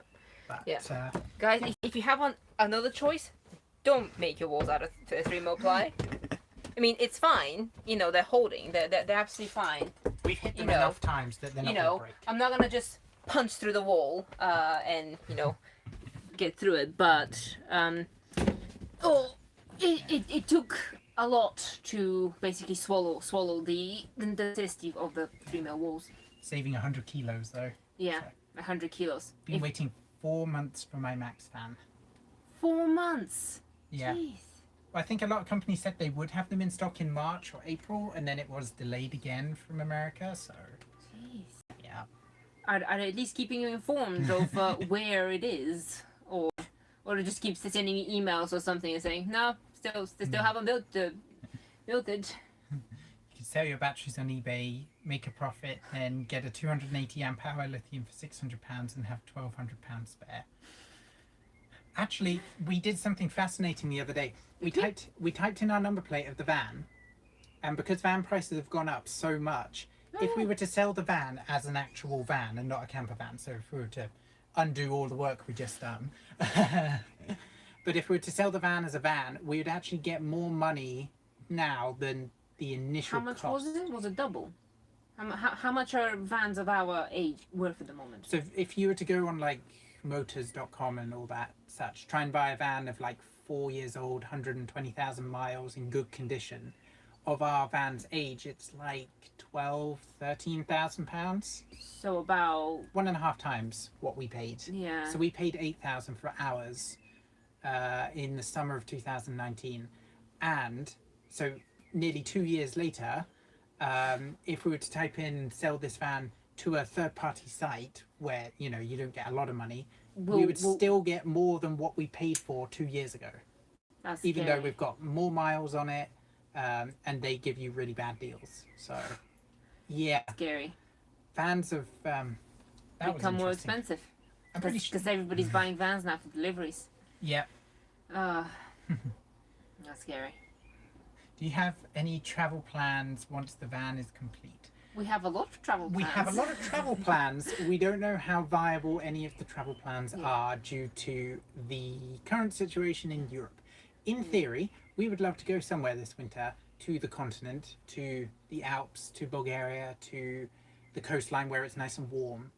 S2: But,
S1: Yeah. Guys, if you have another choice, don't make your walls out of 3mm ply. I mean, it's fine. You know, they're holding. They're absolutely fine.
S2: We've hit them enough times that they're not going to break.
S1: I'm not gonna just punch through the wall and get through it. But it took a lot to basically swallow the necessity of the 3mm walls.
S2: Saving 100 kilos though.
S1: Yeah, 100 kilos.
S2: Been waiting 4 months for my Max fan.
S1: 4 months.
S2: Yeah.
S1: Jeez.
S2: I think a lot of companies said they would have them in stock in March or April, and then it was delayed again from America. So.
S1: Jeez.
S2: Yeah.
S1: Are at least keeping you informed of where it is, or just keep sending you emails or something and saying no, still haven't built it.
S2: You can sell your batteries on eBay, make a profit, and get a 280 amp hour lithium for £600 and have £1,200 spare. Actually, we did something fascinating the other day. We typed in our number plate of the van, and because van prices have gone up so much, if we were to sell the van as an actual van and not a camper van, so if we were to undo all the work we just done, but if we were to sell the van as a van, we would actually get more money now than the initial cost.
S1: How much was it? Was it double? How much are vans of our age worth at the moment?
S2: So if you were to go on like motors.com and all that such, try and buy a van of like 4 years old, 120,000 miles in good condition, of our van's age, it's like 13,000 pounds.
S1: So about
S2: 1.5 times what we paid.
S1: Yeah.
S2: So we paid 8,000 for ours in the summer of 2019, and so nearly 2 years later, if we were to type in sell this van to a third-party site where you don't get a lot of money, we would still get more than what we paid for 2 years ago.
S1: That's
S2: even
S1: scary.
S2: though we've got more miles on it, and they give you really bad deals. So, yeah,
S1: Scary.
S2: vans have
S1: become more expensive because everybody's buying vans now for deliveries.
S2: Yeah.
S1: That's scary.
S2: Do you have any travel plans once the van is complete?
S1: We have a lot of travel plans.
S2: We have a lot of travel plans. We don't know how viable any of the travel plans are due to the current situation in Europe. In theory, we would love to go somewhere this winter, to the continent, to the Alps, to Bulgaria, to the coastline where it's nice and warm.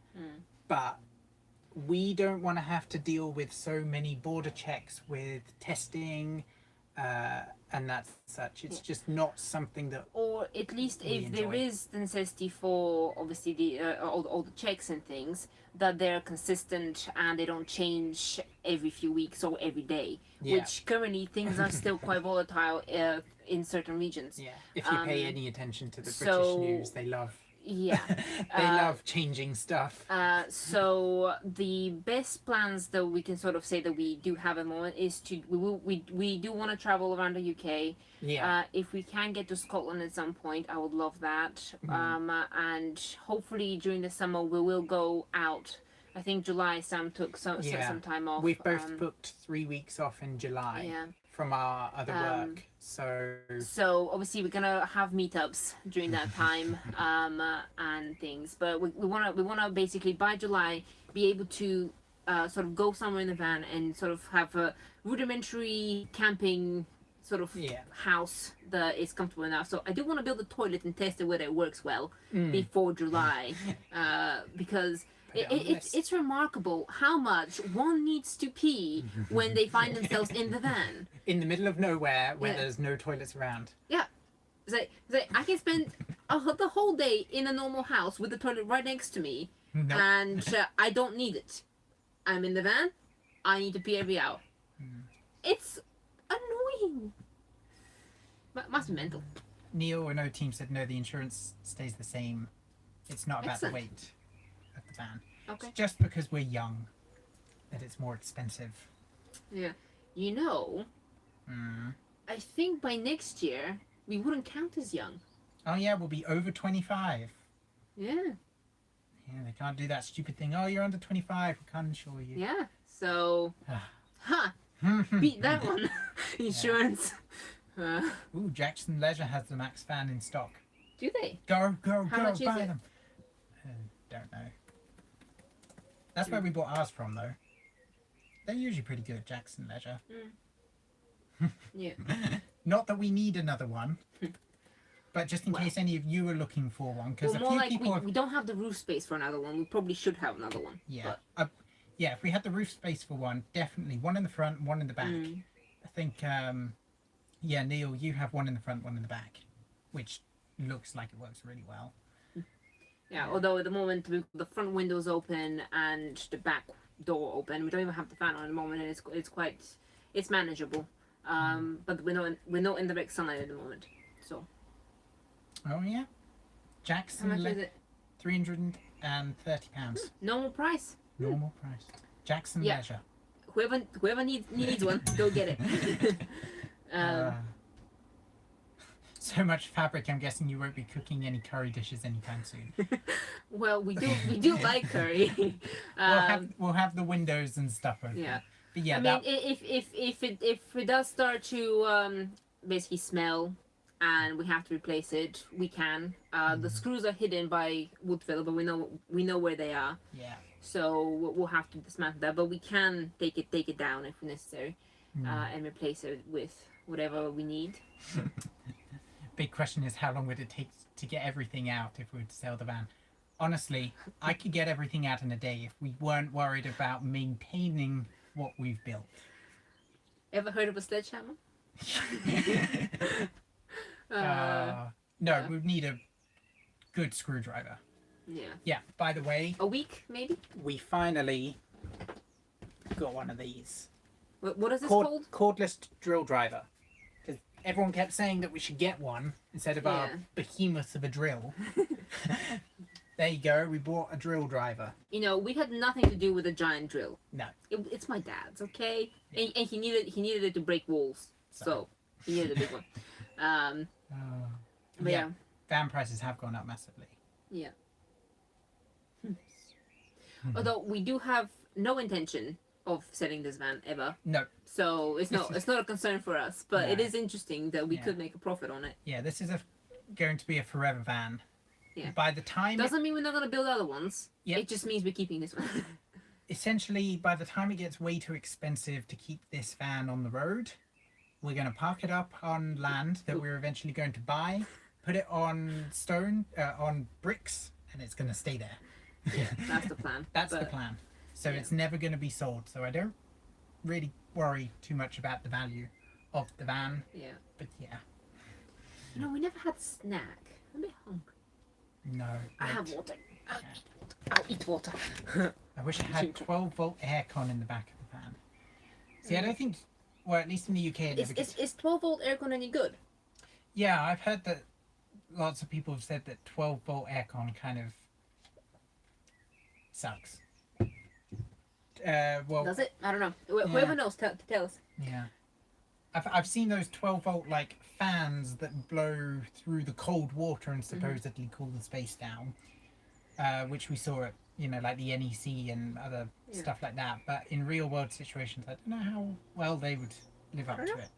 S2: But we don't want to have to deal with so many border checks with testing and that's such. It's just not something that...
S1: Or at least if there is the necessity for, obviously, the all the checks and things, that they're consistent and they don't change every few weeks or every day.
S2: Yeah.
S1: Which currently things are still quite volatile in certain regions.
S2: Yeah, if you pay any attention to the British news, they love...
S1: Yeah.
S2: They love changing stuff.
S1: So the best plans that we can sort of say that we do have at the moment is we do want to travel around the UK.
S2: Yeah.
S1: If we can get to Scotland at some point, I would love that. And hopefully during the summer we will go out. I think July Sam took some time off.
S2: We've both booked 3 weeks off in July from our other work. So
S1: obviously we're gonna have meetups during that time and things. But we wanna basically by July be able to sort of go somewhere in the van and sort of have a rudimentary camping sort of house that is comfortable enough. So I do want to build a toilet and test it whether it works well before July because it's remarkable how much one needs to pee when they find themselves in the van.
S2: In the middle of nowhere where there's no toilets around.
S1: Yeah. It's like I can spend the whole day in a normal house with the toilet right next to me and I don't need it. I'm in the van. I need to pee every hour. It's annoying. Must be mental.
S2: Neil and O team said no, the insurance stays the same. It's not about the weight of the van.
S1: Okay.
S2: It's just because we're young that it's more expensive.
S1: Yeah. I think by next year we wouldn't count as young.
S2: Oh yeah, we'll be over 25.
S1: Yeah.
S2: Yeah, they can't do that stupid thing. Oh, you're under 25. We can't insure you.
S1: Yeah. So, beat that one. Insurance.
S2: Ooh, Jackson Leisure has the Max fan in stock.
S1: Do they?
S2: Go,
S1: How much
S2: buy
S1: is it?
S2: them. Don't know. That's where we bought ours from, though. They're usually pretty good, Jackson Leisure.
S1: Yeah.
S2: Not that we need another one, but just in case any of you are looking for one, because
S1: Well,
S2: a
S1: more
S2: few
S1: like
S2: people have...
S1: we don't have the roof space for another one. We probably should have another one.
S2: Yeah. Yeah, if we had the roof space for one, definitely. One in the front, one in the back. I think, yeah, Neil, you have one in the front, one in the back, which looks like it works really well.
S1: Yeah, although at the moment the front window's open and the back door open. We don't even have the fan on at the moment, and it's manageable. But we're not in direct sunlight at the moment. So.
S2: Oh yeah, Jackson.
S1: How much is it?
S2: £330.
S1: Normal price.
S2: Normal price. Jackson Leisure.
S1: Whoever needs one, go get it.
S2: So much fabric. I'm guessing you won't be cooking any curry dishes anytime soon.
S1: Well, we do like curry.
S2: We'll have the windows and stuff open.
S1: Yeah.
S2: But yeah,
S1: I mean, if it does start to basically smell, and we have to replace it, we can. The screws are hidden by wood filler, but we know where they are.
S2: Yeah.
S1: So we'll have to dismantle that, but we can take it down if necessary, and replace it with whatever we need.
S2: Big question is, how long would it take to get everything out if we were to sell the van? Honestly, I could get everything out in a day if we weren't worried about maintaining what we've built.
S1: Ever heard of a sledgehammer?
S2: No, we'd need a good screwdriver.
S1: Yeah.
S2: Yeah, by the way...
S1: A week, maybe?
S2: We finally got one of these.
S1: What is this called?
S2: Cordless drill driver. Because everyone kept saying that we should get one instead of our behemoth of a drill. There you go, we bought a drill driver.
S1: You know, we had nothing to do with a giant drill.
S2: No.
S1: It's my dad's, okay? Yeah. And he needed it to break walls. So he needed a big one. But yeah.
S2: Van prices have gone up massively.
S1: Yeah. Although we do have no intention of selling this van ever.
S2: No.
S1: So it's not a concern for us. But it is interesting that we could make a profit on it.
S2: Yeah, this is going to be a forever van.
S1: Yeah.
S2: By the time
S1: doesn't mean we're not going to build other ones.
S2: Yep.
S1: It just means we're keeping this one.
S2: Essentially, by the time it gets way too expensive to keep this van on the road, we're going to park it up on land that we're eventually going to buy, put it on on bricks, and it's going to stay there.
S1: Yeah, that's the plan.
S2: That's the plan. So it's never going to be sold. So I don't really worry too much about the value of the van.
S1: Yeah.
S2: But yeah.
S1: You know, we never had snack. I'm a bit hungry.
S2: No.
S1: I have water. I'll eat water.
S2: I wish I had 12-volt aircon in the back of the van. See, I don't think, well, at least in the UK,
S1: is 12-volt aircon any good?
S2: Yeah, I've heard that lots of people have said that 12-volt aircon kind of sucks. Well,
S1: does it? I don't know. Whoever knows, tell us.
S2: Yeah. I've seen those 12-volt like fans that blow through the cold water and supposedly cool the space down, which we saw at like the NEC and other stuff like that. But in real world situations, I don't know how well they would live up to it.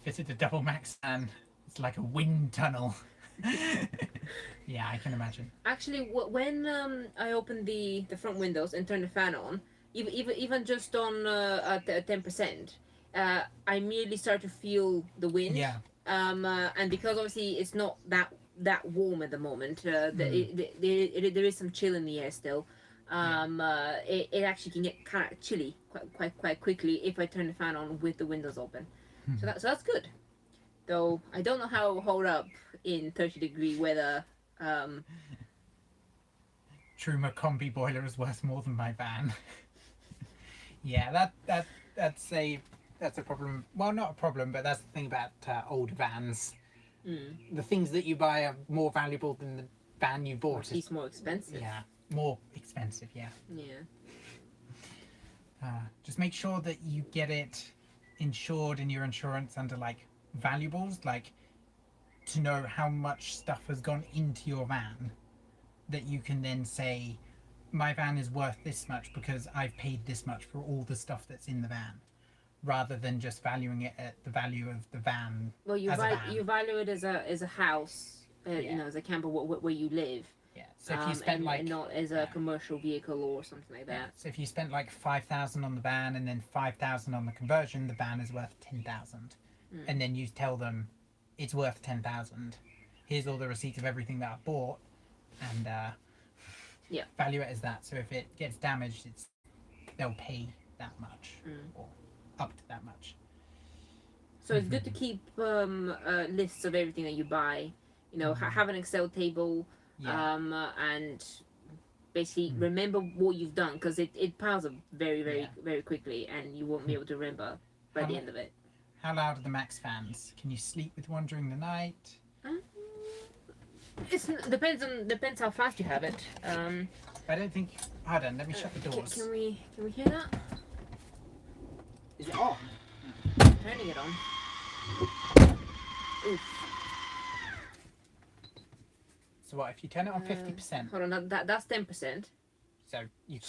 S2: Fitted a double max fan. It's like a wind tunnel. Yeah, I can imagine. Actually,
S1: when I opened the front windows and turned the fan on, even just on 10%, I immediately start to feel the wind.
S2: Yeah.
S1: And because obviously it's not that warm at the moment, there is some chill in the air still. It actually can get kind of chilly quite quickly if I turn the fan on with the windows open. So that's good. Though I don't know how it will hold up in 30-degree weather.
S2: True, my combi boiler is worth more than my van. Yeah, that's a problem. Well, not a problem, but that's the thing about old vans. The things that you buy are more valuable than the van you bought.
S1: At least more expensive.
S2: Yeah, more expensive. Yeah.
S1: Yeah.
S2: Just make sure that you get it insured in your insurance under like valuables, like to know how much stuff has gone into your van, that you can then say my van is worth this much because I've paid this much for all the stuff that's in the van, rather than just valuing it at the value of the van.
S1: Well, you value it as a house, as a camper where you live.
S2: Yeah. So if you spent
S1: and not as a commercial vehicle or something like that.
S2: So if you spent like 5,000 on the van and then 5,000 on the conversion, the van is worth 10,000. And then you tell them it's worth 10,000. Here's all the receipts of everything that I bought, and value it as that. So if it gets damaged, they'll pay that much or up to that much.
S1: So it's good to keep lists of everything that you buy. You know, have an Excel table, and basically remember what you've done, because it piles up very quickly, and you won't be able to remember by the end of it.
S2: How loud are the max fans? Can you sleep with one during the night?
S1: It depends how fast you have it.
S2: I don't think. Hold on, let me shut the doors.
S1: Can we hear that?
S2: Is it on?
S1: Turning it on. Oof.
S2: So what if you turn it on 50%?
S1: Hold on, that's 10%.
S2: So you.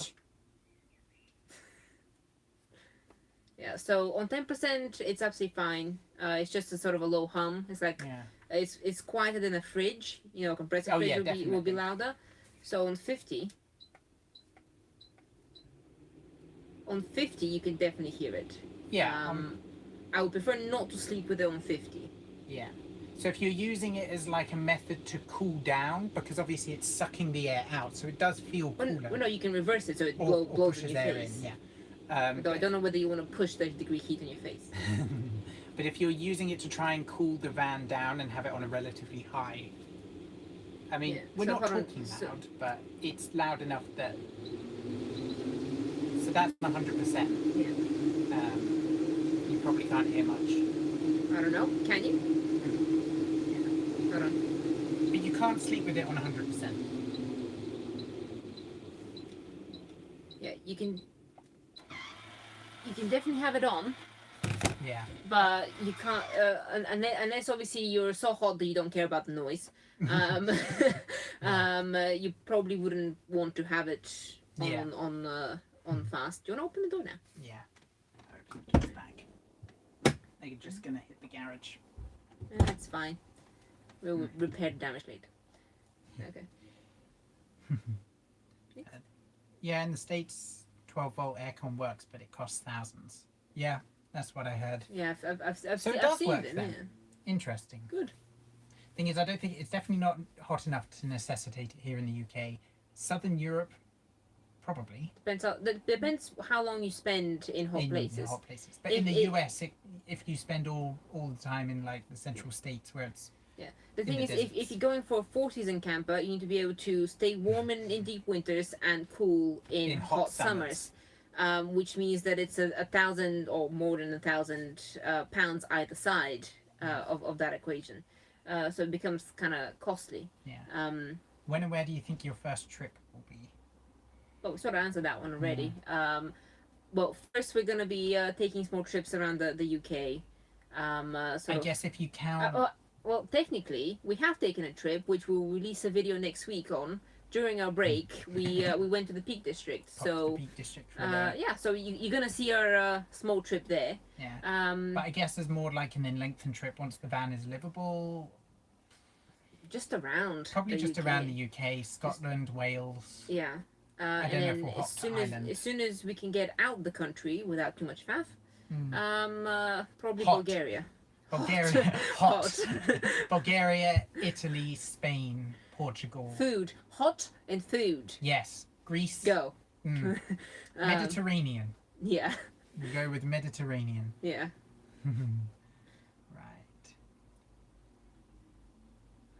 S1: Yeah, so on 10%, it's absolutely fine. It's just a sort of a low hum. It's like it's quieter than a fridge. You know, a compressor fridge will be louder. So on 50, you can definitely hear it.
S2: Yeah.
S1: I would prefer not to sleep with it on 50.
S2: Yeah. So if you're using it as like a method to cool down, because obviously it's sucking the air out, so it does feel cooler.
S1: Well, no, you can reverse it so it blows in your face. Though I don't know whether you want to push 30-degree heat in your face.
S2: But if you're using it to try and cool the van down and have it on a relatively high, I mean, we're not talking loud, but it's loud enough that. So that's 100%.
S1: Yeah.
S2: You probably can't hear much.
S1: I don't know. Can you? Yeah. Hold on.
S2: But you can't sleep with it on 100%.
S1: Yeah, you can. You can definitely have it on.
S2: Yeah.
S1: But you can't, unless obviously you're so hot that you don't care about the noise. You probably wouldn't want to have it on fast. Do you want to open the door now?
S2: Yeah. Open the door back. They're just gonna hit the garage.
S1: That's fine. We'll repair the damage later. Okay.
S2: Yeah, in the States, 12-volt aircon works, but it costs thousands. Yeah, that's what I heard.
S1: Yeah, I've
S2: So it
S1: I've
S2: does
S1: seen
S2: work
S1: them.
S2: then.
S1: Yeah.
S2: Interesting.
S1: Good.
S2: Thing is, I don't think it's definitely not hot enough to necessitate it here in the UK. Southern Europe, probably.
S1: Depends how long you spend in hot places.
S2: In hot places. But in the US, if you spend all the time in like the central states where it's
S1: the thing is, if you're going for a 4-season camper, you need to be able to stay warm in deep winters and cool in hot summers. Which means that it's 1,000 or more than 1,000 pounds either side of that equation. So it becomes kind of costly.
S2: Yeah. When and where do you think your first trip will be?
S1: Well, we sort of answered that one already. Well, first we're going to be taking small trips around the UK.
S2: I guess if you count...
S1: well, technically, we have taken a trip, which we'll release a video next week on. During our break, we went to the Peak District. So
S2: Peak District
S1: so you're going to see our small trip there.
S2: Yeah. But I guess there's more like an lengthened trip once the van is livable.
S1: Just around.
S2: Probably just UK. Around the UK, Scotland, Wales.
S1: Yeah.
S2: I don't know if we'll hop to Ireland.
S1: As soon as we can get out the country without too much faff, probably
S2: hot.
S1: Bulgaria.
S2: Bulgaria. Hot. Bulgaria, Italy, Spain, Portugal.
S1: Food. Hot and food.
S2: Yes. Greece.
S1: Go.
S2: Mediterranean.
S1: Yeah.
S2: We go with Mediterranean.
S1: Yeah.
S2: Right.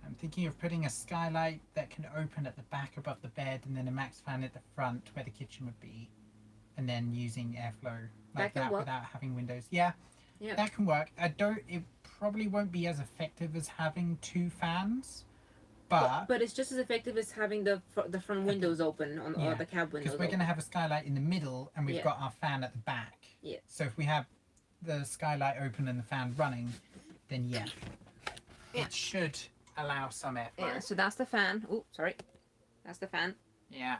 S2: I'm thinking of putting a skylight that can open at the back above the bed and then a max fan at the front where the kitchen would be. And then using airflow like that without having windows. Yeah. Yeah. That can work. It probably won't be as effective as having 2 fans. But
S1: it's just as effective as having the front windows open or the cab windows.
S2: Because we're going to have a skylight in the middle and we've got our fan at the back.
S1: Yeah.
S2: So if we have the skylight open and the fan running, then it should allow some airflow.
S1: Yeah. So that's the fan. Oh, sorry. That's the fan.
S2: Yeah.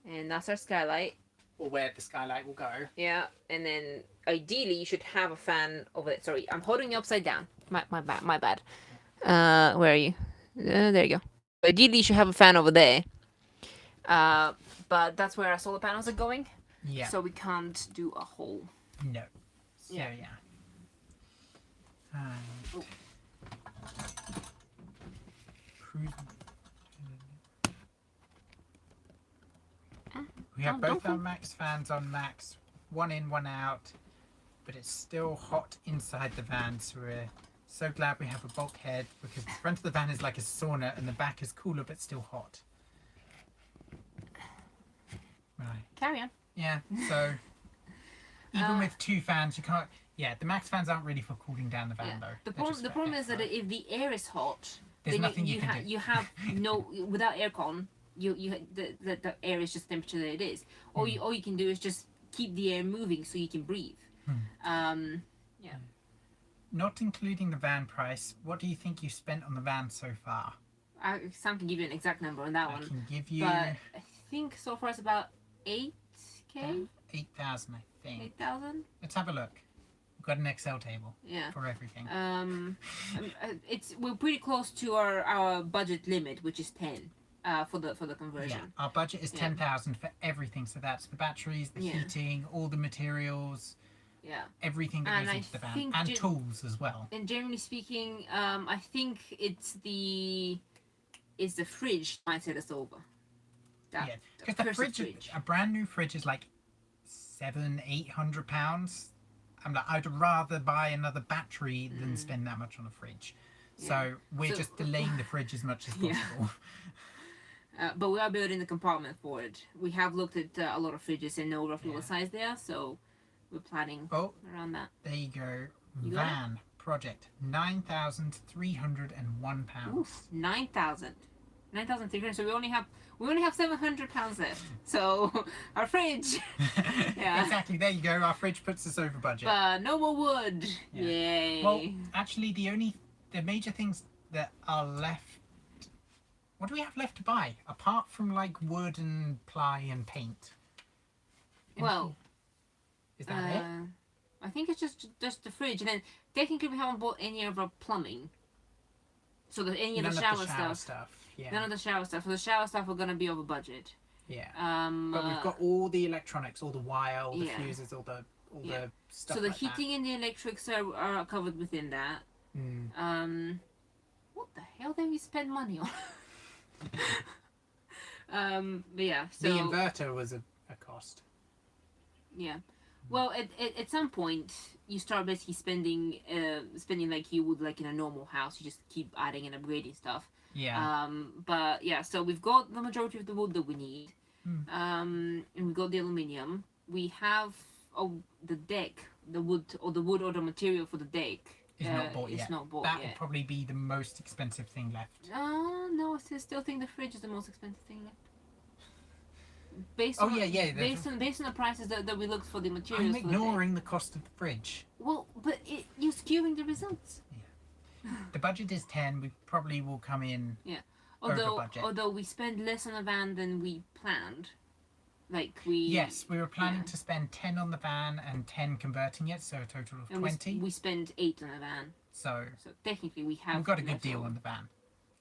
S1: And that's our skylight.
S2: Or where the skylight will go.
S1: Yeah. And then ideally you should have a fan over there. Sorry, I'm holding you upside down. My bad. Where are you? There you go. Ideally, you should have a fan over there. But that's where our solar panels are going.
S2: Yeah.
S1: So we can't do a whole.
S2: No. So
S1: Yeah.
S2: And cruise. We have both our max fans on max, one in, one out, but it's still hot inside the van, so we're so glad we have a bulkhead because the front of the van is like a sauna and the back is cooler but still hot. Right.
S1: Carry on.
S2: Yeah, so even with two fans, you can't. Yeah, the max fans aren't really for cooling down the van though.
S1: The problem is that if the air is hot,
S2: there's
S1: then
S2: nothing you can do.
S1: You have no without aircon. The air is just the temperature that it is. All you can do is just keep the air moving so you can breathe. Yeah.
S2: Not including the van price, what do you think you spent on the van so far?
S1: Sam can give you an exact number on that one.
S2: I can give you.
S1: But I think so far it's about 8K.
S2: 8,000, I think.
S1: 8,000.
S2: Let's have a look. We've got an Excel table.
S1: Yeah.
S2: For everything.
S1: We're pretty close to our budget limit, which is 10. For the conversion.
S2: Yeah, our budget is 10,000 for everything. So that's the batteries, the heating, all the materials.
S1: Yeah.
S2: Everything that goes into the van, and tools as well.
S1: And generally speaking, I think it's the fridge might set us over.
S2: Yeah, because the fridge, a brand new fridge is like £700-800. I'm like, I'd rather buy another battery than spend that much on a fridge. So we're just delaying the fridge as much as possible.
S1: But we are building the compartment for it. We have looked at a lot of fridges and know roughly what size they are, so we're planning around that.
S2: There you go. Van project, £9,301.
S1: Oof, 9,000. 9,300. So we only have £700 left. So our fridge.
S2: Yeah. Exactly. There you go. Our fridge puts us over budget.
S1: No more wood. Yeah. Yay.
S2: Well, actually, the major things that are left. What do we have left to buy apart from like wood and ply and paint?
S1: Well,
S2: is that it?
S1: I think it's just the fridge, and then technically we haven't bought any of our plumbing. So any of the shower stuff.
S2: Yeah.
S1: None of the shower stuff. So the shower stuff are gonna be over budget.
S2: Yeah. But we've got all the electronics, all the wire, all the fuses, all the stuff.
S1: So the heating and the electrics are covered within that. What the hell did we spend money on? But yeah, so
S2: the inverter was a cost.
S1: Yeah, well, at some point you start basically spending like you would like in a normal house. You just keep adding and upgrading stuff.
S2: Yeah.
S1: But yeah, so we've got the majority of the wood that we need. And we've got the aluminium. We have the deck, the wood or the material for the deck.
S2: It's not bought yet.
S1: Not bought
S2: that
S1: yet.
S2: would probably be the most expensive thing left.
S1: No, I still think the fridge is the most expensive thing left. Based on the prices that we looked for the materials.
S2: I'm ignoring the cost of the fridge.
S1: Well, but you're skewing the results.
S2: Yeah. The budget is 10. We probably will come in.
S1: Yeah.
S2: Over budget.
S1: Although we spend less on a van than we planned.
S2: Yes, we were planning to spend 10 on the van and 10 converting it, so a total of 20.
S1: We spent 8 on a van.
S2: So
S1: technically we've
S2: got a good deal on the van.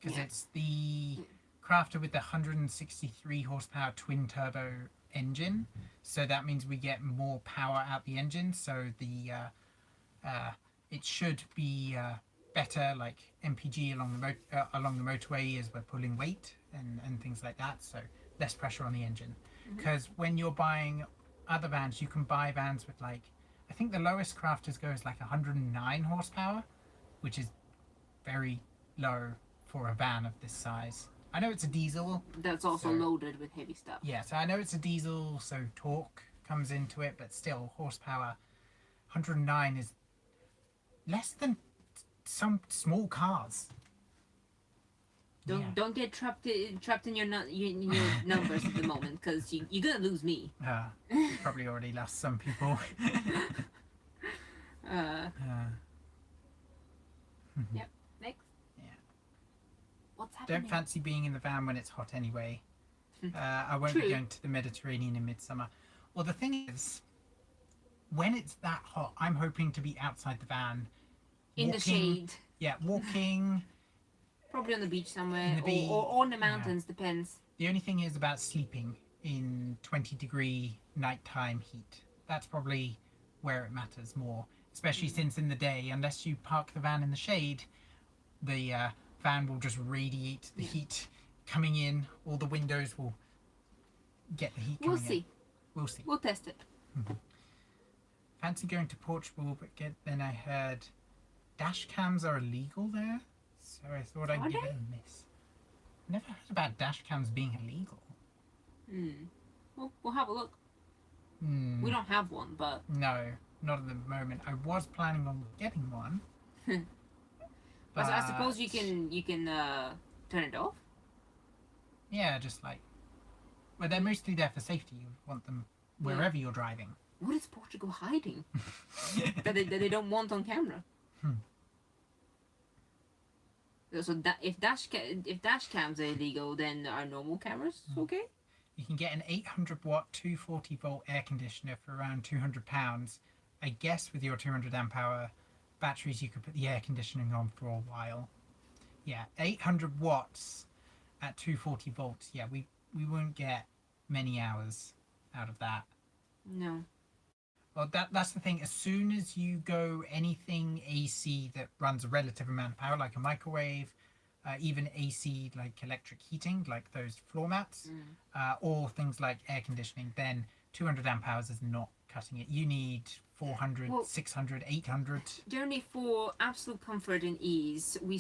S2: Because it's the Crafter with the 163 horsepower twin turbo engine. So that means we get more power out the engine. So it should be better, like MPG along the motorway as we're pulling weight and things like that. So less pressure on the engine. Because when you're buying other vans, you can buy vans with like, I think the lowest Crafters goes like 109 horsepower, which is very low for a van of this size. I know it's a diesel.
S1: That's also loaded with heavy stuff.
S2: Yeah, so I know it's a diesel, so torque comes into it, but still, horsepower 109 is less than some small cars.
S1: Don't get trapped in your numbers at the moment, because you're gonna lose me.
S2: Probably already lost some people.
S1: Yep. Next.
S2: Yeah.
S1: What's happening?
S2: Don't fancy being in the van when it's hot anyway. I won't be going to the Mediterranean in midsummer. Well, the thing is, when it's that hot, I'm hoping to be outside the van.
S1: In the shade.
S2: Yeah, walking.
S1: Probably on the beach somewhere,
S2: In the beach,
S1: or on the mountains, depends.
S2: The only thing is about sleeping in 20-degree nighttime heat. That's probably where it matters more, especially since in the day, unless you park the van in the shade, the van will just radiate the heat coming in. All the windows will get the heat coming in.
S1: We'll see.
S2: We'll see.
S1: We'll test it.
S2: Fancy going to Portugal, but then I heard dash cams are illegal there, so I thought I'd give it a miss. Never heard about dash cams being illegal.
S1: Well, we'll have a look. We don't have one, but
S2: no, not at the moment. I was planning on getting one.
S1: but I suppose you can turn it off.
S2: Yeah, just like. Well, they're mostly there for safety. You want them wherever you're driving.
S1: What is Portugal hiding that they don't want on camera? So if dash cams are illegal, then are normal cameras okay?
S2: You can get an 800-watt 240-volt air conditioner for around £200. I guess with your 200 amp hour batteries, you could put the air conditioning on for a while. Yeah, 800 watts at 240 volts. Yeah, we won't get many hours out of that.
S1: No.
S2: Well, that's the thing. As soon as you go anything AC that runs a relative amount of power, like a microwave, even AC like electric heating, like those floor mats, or things like air conditioning, then 200 amp hours is not cutting it. You need 400, 600, 800.
S1: Generally, for absolute comfort and ease, we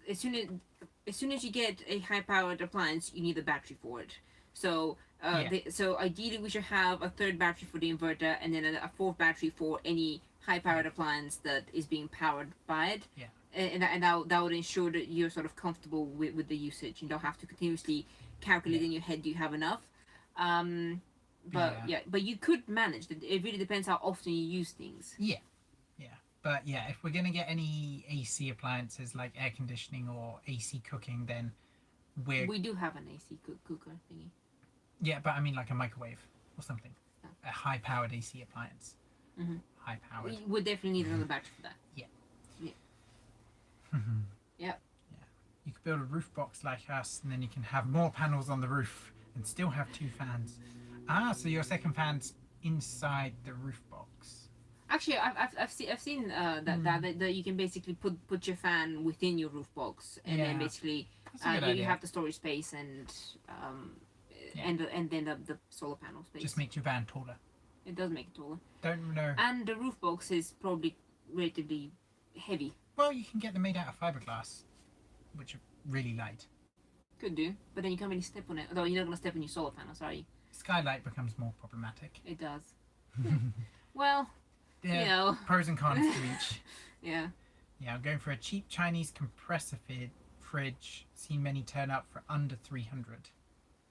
S1: as soon as you get a high-powered appliance, you need a battery for it. So so ideally we should have a third battery for the inverter and then a fourth battery for any high-powered appliance that is being powered by it.
S2: Yeah.
S1: And that would ensure that you're sort of comfortable with the usage. You don't have to continuously calculate in your head, do you have enough? But you could manage. It really depends how often you use things.
S2: Yeah. But yeah, if we're going to get any AC appliances like air conditioning or AC cooking, then we
S1: do have an AC cooker thingy.
S2: Yeah, but I mean like a microwave or something. A high-powered AC appliance. High-powered.
S1: We would definitely need another battery for that.
S2: Yeah.
S1: Yep.
S2: Yeah. You could build a roof box like us, and then you can have more panels on the roof and still have 2 fans. So your second fan's inside the roof box.
S1: Actually, I've seen that you can basically put your fan within your roof box, and then basically you have the storage space and then the solar panel space.
S2: Just makes your van taller.
S1: It does make it taller.
S2: Don't know.
S1: And the roof box is probably relatively heavy.
S2: Well, you can get them made out of fiberglass, which are really light.
S1: Could do, but then you can't really step on it. Although you're not going to step on your solar panels, are you?
S2: Skylight becomes more problematic.
S1: It does. Well,
S2: pros and cons to each.
S1: Yeah.
S2: Yeah, I'm going for a cheap Chinese compressor fridge. Seen many turn up for under 300.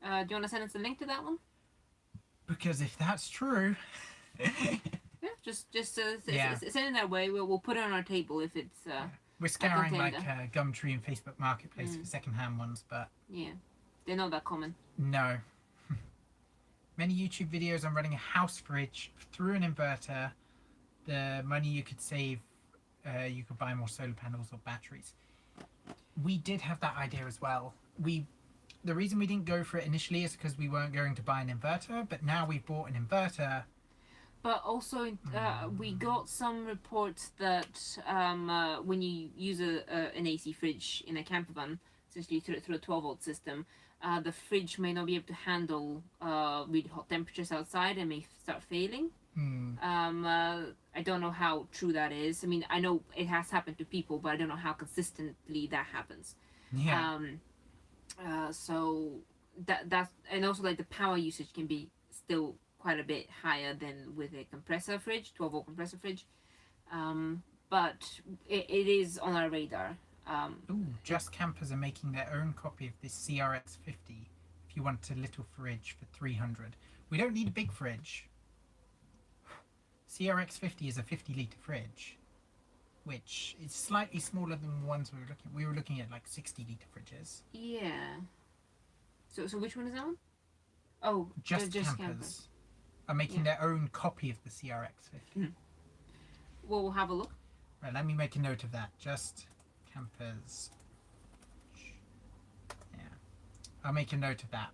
S1: Do you want to send us a link to that one?
S2: Because if that's true.
S1: Yeah, just send it that way. We'll put it on our table if it's.
S2: We're scouring like Gumtree and Facebook Marketplace for second-hand ones, but
S1: yeah, they're not that common.
S2: No. Many YouTube videos on running a house fridge through an inverter. The money you could save, you could buy more solar panels or batteries. We did have that idea as well. The reason we didn't go for it initially is because we weren't going to buy an inverter, but now we've bought an inverter.
S1: But also, we got some reports that when you use an AC fridge in a camper van, essentially through a 12-volt system, the fridge may not be able to handle really hot temperatures outside and may start failing. I don't know how true that is. I mean, I know it has happened to people, but I don't know how consistently that happens.
S2: Yeah.
S1: So that's and also like the power usage can be still quite a bit higher than with a compressor fridge, 12-volt compressor fridge. But it is on our radar.
S2: Just Campers are making their own copy of this CRX50 if you want a little fridge for 300. We don't need a big fridge. CRX50 is a 50-litre fridge, which is slightly smaller than the ones we were looking at like 60-litre fridges.
S1: Yeah. So which one is that one? Oh,
S2: Just Campers are making their own copy of the CRX50.
S1: Well, we'll have a look.
S2: Right, let me make a note of that. Just Campers I'll make a note of that.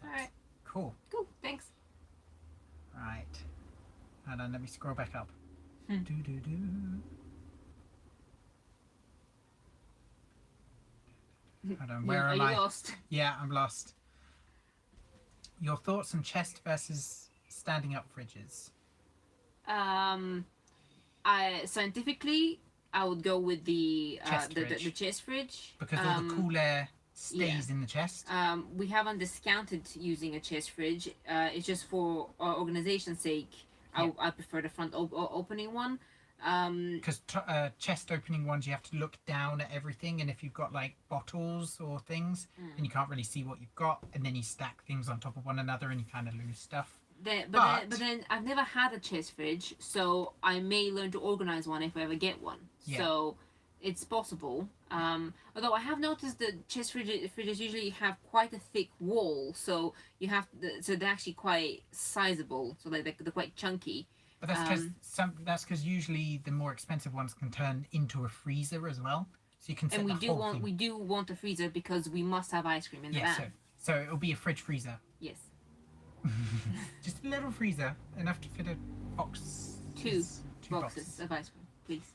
S1: All right.
S2: Cool.
S1: Cool. Thanks.
S2: Right. Hold on, let me scroll back up.
S1: Hmm.
S2: Do. Hold on, where
S1: Are
S2: am
S1: you
S2: I?
S1: lost?
S2: Yeah, I'm lost. Your thoughts on chest versus standing up fridges?
S1: Scientifically, I would go with the
S2: Chest
S1: the chest fridge.
S2: Because all the cool air stays in the chest.
S1: We haven't discounted using a chest fridge. It's just for organization's sake. I prefer the front opening one.
S2: Because chest opening ones, you have to look down at everything, and if you've got like bottles or things, then you can't really see what you've got, and then you stack things on top of one another, and you kind of lose stuff.
S1: But then I've never had a chest fridge, so I may learn to organize one if I ever get one.
S2: Yeah.
S1: So it's possible. Although I have noticed that chest fridges usually have quite a thick wall, so so they're actually quite sizable. So they're quite chunky.
S2: But that's because usually the more expensive ones can turn into a freezer as well, so you can set
S1: And
S2: thing.
S1: we do want a freezer because we must have ice cream in the van.
S2: So it'll be a fridge freezer.
S1: Yes.
S2: Just a little freezer, enough to fit a box.
S1: Two boxes of ice cream, please.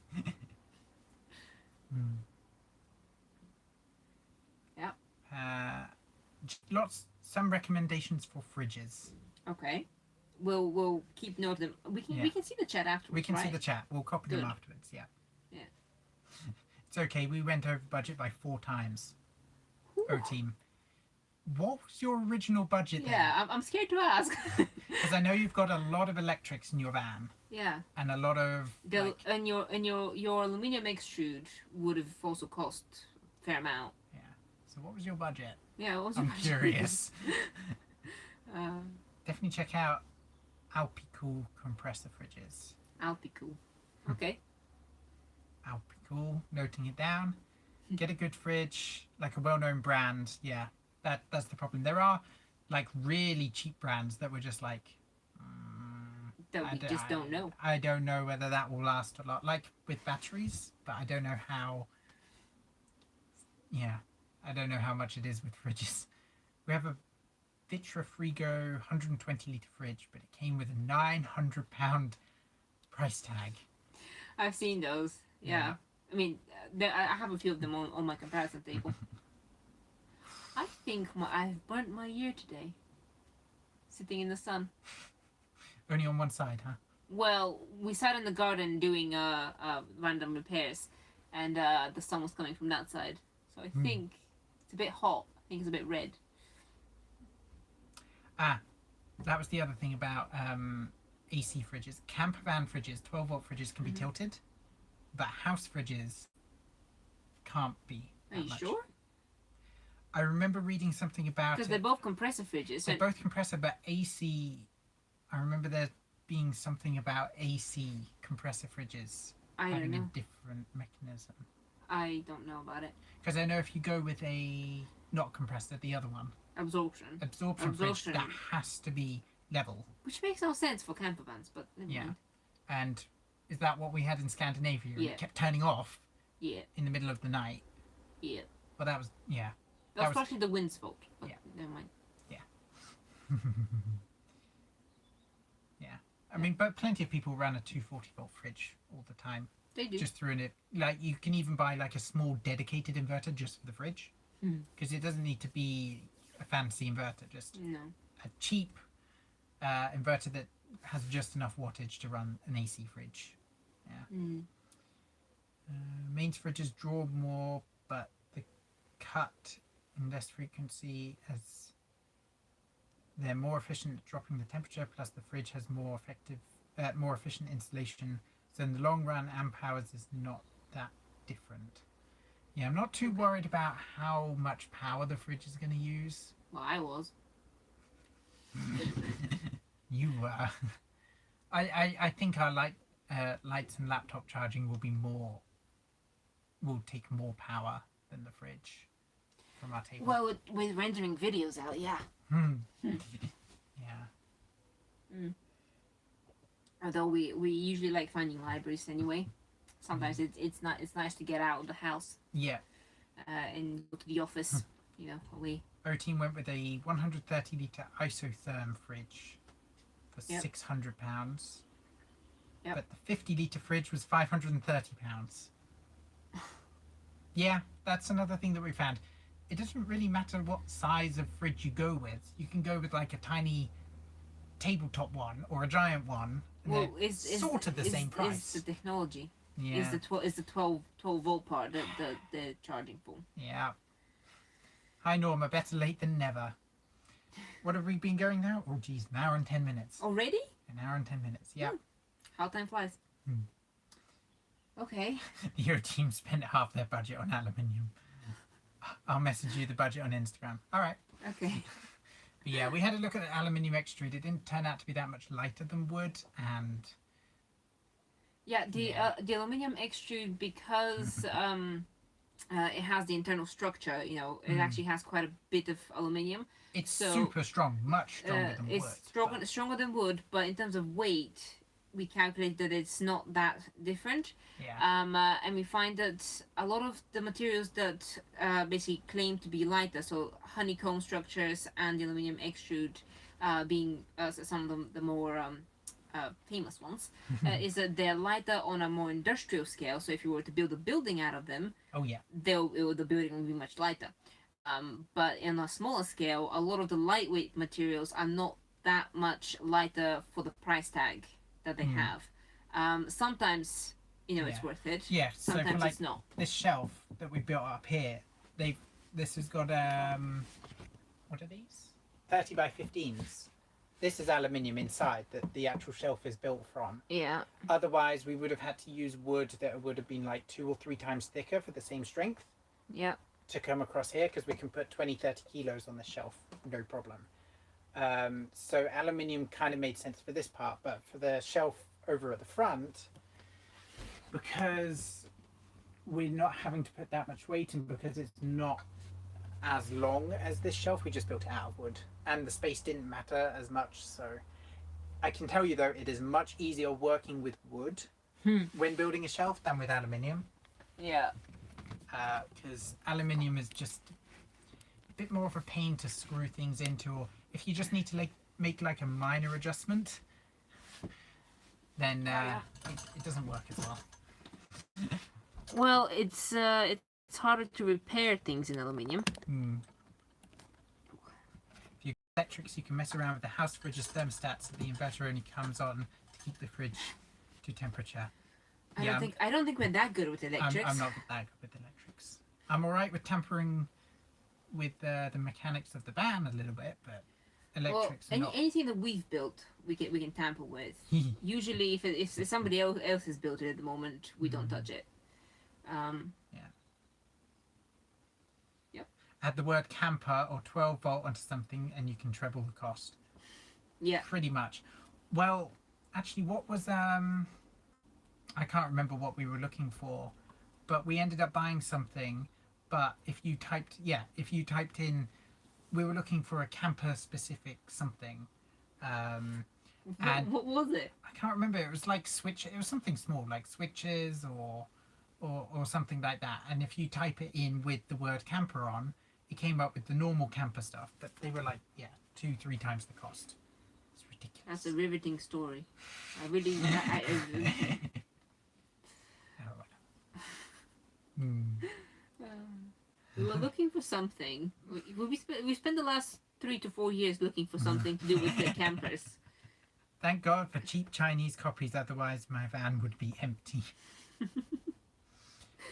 S1: Yeah.
S2: Some recommendations for fridges.
S1: Okay. We'll keep note of them. We can see the chat afterwards.
S2: We can
S1: right?
S2: see the chat. We'll copy them afterwards. Yeah.
S1: Yeah.
S2: It's okay. We went over budget by 4 times. O-team. What was your original budget?
S1: Yeah, I'm scared to ask.
S2: Because I know you've got a lot of electrics in your van.
S1: Yeah.
S2: And a lot of
S1: and your aluminium extrude would have also cost a fair amount.
S2: Yeah. So what was your budget?
S1: Yeah, what was your budget?
S2: Curious. Definitely check out Alpicool compressor fridges.
S1: Alpicool. Okay.
S2: Alpicool, noting it down. Get a good fridge, like a well-known brand. Yeah, that's the problem. There are like really cheap brands that were just like
S1: that we just don't know.
S2: I don't know whether that will last a lot, like with batteries, but I don't know how. Yeah, I don't know how much it is with fridges. We have a Vitra Frigo 120 litre fridge, but it came with a £900 price tag.
S1: I've seen those. Yeah. I mean, I have a few of them on my comparison table. I think I've burnt my ear today. Sitting in the sun.
S2: Only on one side, huh?
S1: Well, we sat in the garden doing random repairs, and the sun was coming from that side. So I think it's a bit hot. I think it's a bit red.
S2: That was the other thing about AC fridges. Camper van fridges, 12-volt fridges can be tilted, but house fridges can't be.
S1: Are you sure?
S2: I remember reading something about
S1: because they're both compressor fridges.
S2: They're both compressor, but AC. I remember there being something about AC compressor fridges having a different mechanism.
S1: I don't know about it.
S2: Because I know if you go with a not compressor, the other one. Absorption fridge, that has to be level.
S1: Which makes no sense for camper vans, but never mind.
S2: And is that what we had in Scandinavia?
S1: Yeah.
S2: It kept turning off.
S1: Yeah.
S2: In the middle of the night.
S1: Yeah.
S2: But that was
S1: That was probably the wind's fault. But never mind.
S2: Yeah. Yeah. I mean, but plenty of people run a 240-volt fridge all the time.
S1: They do.
S2: Just through it. Like, you can even buy like a small dedicated inverter just for the fridge. Because it doesn't need to be a fancy inverter. Just a cheap inverter that has just enough wattage to run an AC fridge. Yeah. Mains fridges draw more, but the cut in less frequency as they're more efficient at dropping the temperature, plus the fridge has more efficient installation. So in the long run, amp hours is not that different. Yeah, I'm not too worried about how much power the fridge is going to use.
S1: Well, I was.
S2: You were. I think our lights and laptop charging will take more power than the fridge from our table.
S1: Well, with rendering videos out, yeah.
S2: Yeah.
S1: Although we usually like finding libraries anyway. Sometimes it's nice to get out of the house.
S2: Yeah.
S1: And go to the office, away.
S2: Our team went with a 130 litre isotherm fridge for
S1: Yep.
S2: £600.
S1: Yep.
S2: But the 50 litre fridge was £530. Yeah, that's another thing that we found. It doesn't really matter what size of fridge you go with. You can go with like a tiny tabletop one or a giant one, and
S1: Well,
S2: they're sort of the same price.
S1: Is the technology?
S2: Yeah.
S1: Is the 12 volt part that they're charging for?
S2: Yeah. Hi Norma, better late than never. What have we been going now? Oh geez, an hour and 10 minutes.
S1: Already?
S2: An hour and 10 minutes, yeah.
S1: How time flies. Okay.
S2: The Euro team spent half their budget on aluminium. I'll message you the budget on Instagram. Alright.
S1: Okay.
S2: But yeah, we had a look at the aluminium extrude. It didn't turn out to be that much lighter than wood, and
S1: Yeah, the aluminium extrude, because it has the internal structure, you know, it actually has quite a bit of aluminium.
S2: it's super strong, much stronger than wood.
S1: It's stronger than wood, but in terms of weight, we calculate that it's not that different.
S2: Yeah.
S1: And we find that a lot of the materials that basically claim to be lighter, so honeycomb structures and the aluminium extrude being some of the more famous ones, is that they're lighter on a more industrial scale. So if you were to build a building out of them,
S2: Oh yeah.
S1: the building will be much lighter. But in a smaller scale, a lot of the lightweight materials are not that much lighter for the price tag that they have. Sometimes, you know, it's worth it.
S2: Yeah. So
S1: Sometimes
S2: for like
S1: it's not.
S2: this shelf that we built up here, this has got what are these? 30 by 15s. This is aluminium inside that the actual shelf is built from.
S1: Yeah.
S2: Otherwise, we would have had to use wood that would have been like 2 or 3 times thicker for the same strength.
S1: Yeah.
S2: To come across here, because we can put 20-30 kilos on the shelf, no problem. So aluminium kind of made sense for this part, but for the shelf over at the front, because we're not having to put that much weight and because it's not as long as this shelf, we just built it out of wood, and the space didn't matter as much. So I can tell you though, it is much easier working with wood when building a shelf than with aluminium.
S1: Yeah.
S2: Because aluminium is just a bit more of a pain to screw things into, or if you just need to make like a minor adjustment, then it doesn't work as well.
S1: Well, it's harder to repair things in aluminium.
S2: If you got electrics, you can mess around with the house fridge's thermostat, so the inverter only comes on to keep the fridge to temperature.
S1: I don't think we're that good with electrics.
S2: I'm not that good with electrics. I'm alright with tampering with the mechanics of the van a little bit, but electrics are not.
S1: Anything that we've built, we can tamper with. Usually, if somebody else has built it at the moment, we don't touch it.
S2: Yeah.
S1: Yep.
S2: Add the word camper or 12 volt onto something, and you can treble the cost.
S1: Yeah.
S2: Pretty much. Well, actually, what was I can't remember what we were looking for, but we ended up buying something. But if you typed in, we were looking for a camper specific something. And
S1: what was it?
S2: I can't remember. It was like it was something small, like switches or something like that. And if you type it in with the word camper on, it came up with the normal camper stuff. But they were like 2-3 times the cost. It's ridiculous.
S1: That's a riveting story. I really. We were looking for something. We spent the last 3 to 4 years looking for something to do with the campers.
S2: Thank God for cheap Chinese copies, otherwise my van would be empty.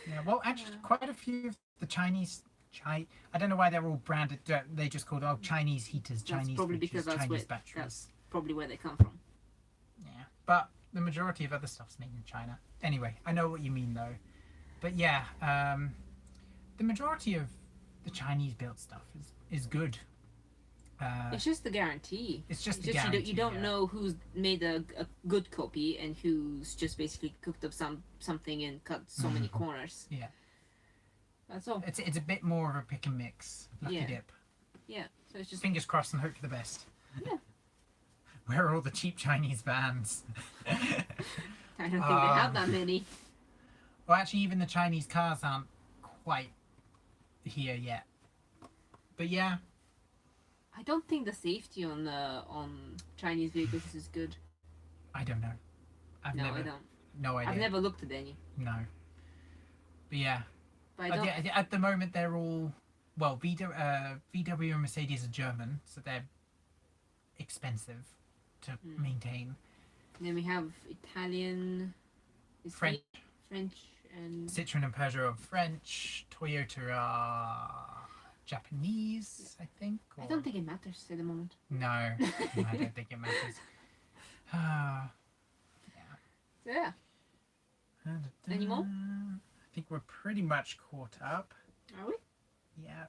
S2: Yeah, well, actually, quite a few of the Chinese. I don't know why they're all branded. They just called Chinese heaters, Chinese
S1: probably
S2: fridges,
S1: because
S2: Chinese batteries.
S1: That's probably where they come from.
S2: Yeah, but the majority of other stuff's made in China. Anyway, I know what you mean though. But yeah, the majority of the Chinese built stuff is good.
S1: It's just the guarantee.
S2: It's just the guarantee.
S1: You don't know who's made a good copy and who's just basically cooked up something and cut so many corners.
S2: Yeah.
S1: That's all.
S2: It's a bit more of a pick and mix. Lucky dip.
S1: Yeah. So it's just
S2: fingers crossed and hope for the best.
S1: Yeah.
S2: Where are all the cheap Chinese vans?
S1: I don't think they have that many.
S2: Well, actually, even the Chinese cars aren't quite here yet. But yeah,
S1: I don't think the safety on Chinese vehicles is good.
S2: I don't know.
S1: I don't.
S2: No idea.
S1: I've never looked at any.
S2: No. But yeah.
S1: But I don't.
S2: At the moment, they're all VW and Mercedes are German, so they're expensive to maintain.
S1: Then we have Italian,
S2: French,
S1: and
S2: Citroen and Peugeot are French. Toyota are Japanese, I think.
S1: I don't think it matters at the moment.
S2: No, I don't think it matters.
S1: So yeah. Any more?
S2: I think we're pretty much caught up.
S1: Are we?
S2: Yeah.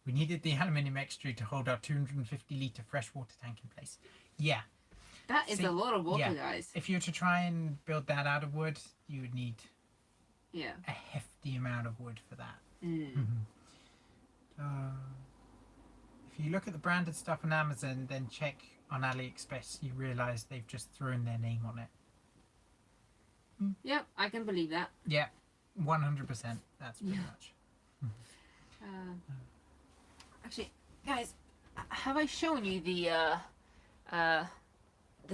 S2: We needed the aluminium extruder to hold our 250-litre freshwater tank in place. Yeah.
S1: That is a lot of water, guys.
S2: If you were to try and build that out of wood, you would need
S1: a
S2: hefty amount of wood for that. If you look at the branded stuff on Amazon, then check on AliExpress, you realise they've just thrown their name on it.
S1: Yep, I can believe that.
S2: Yeah, 100%. That's pretty much.
S1: Actually, guys, have I shown you the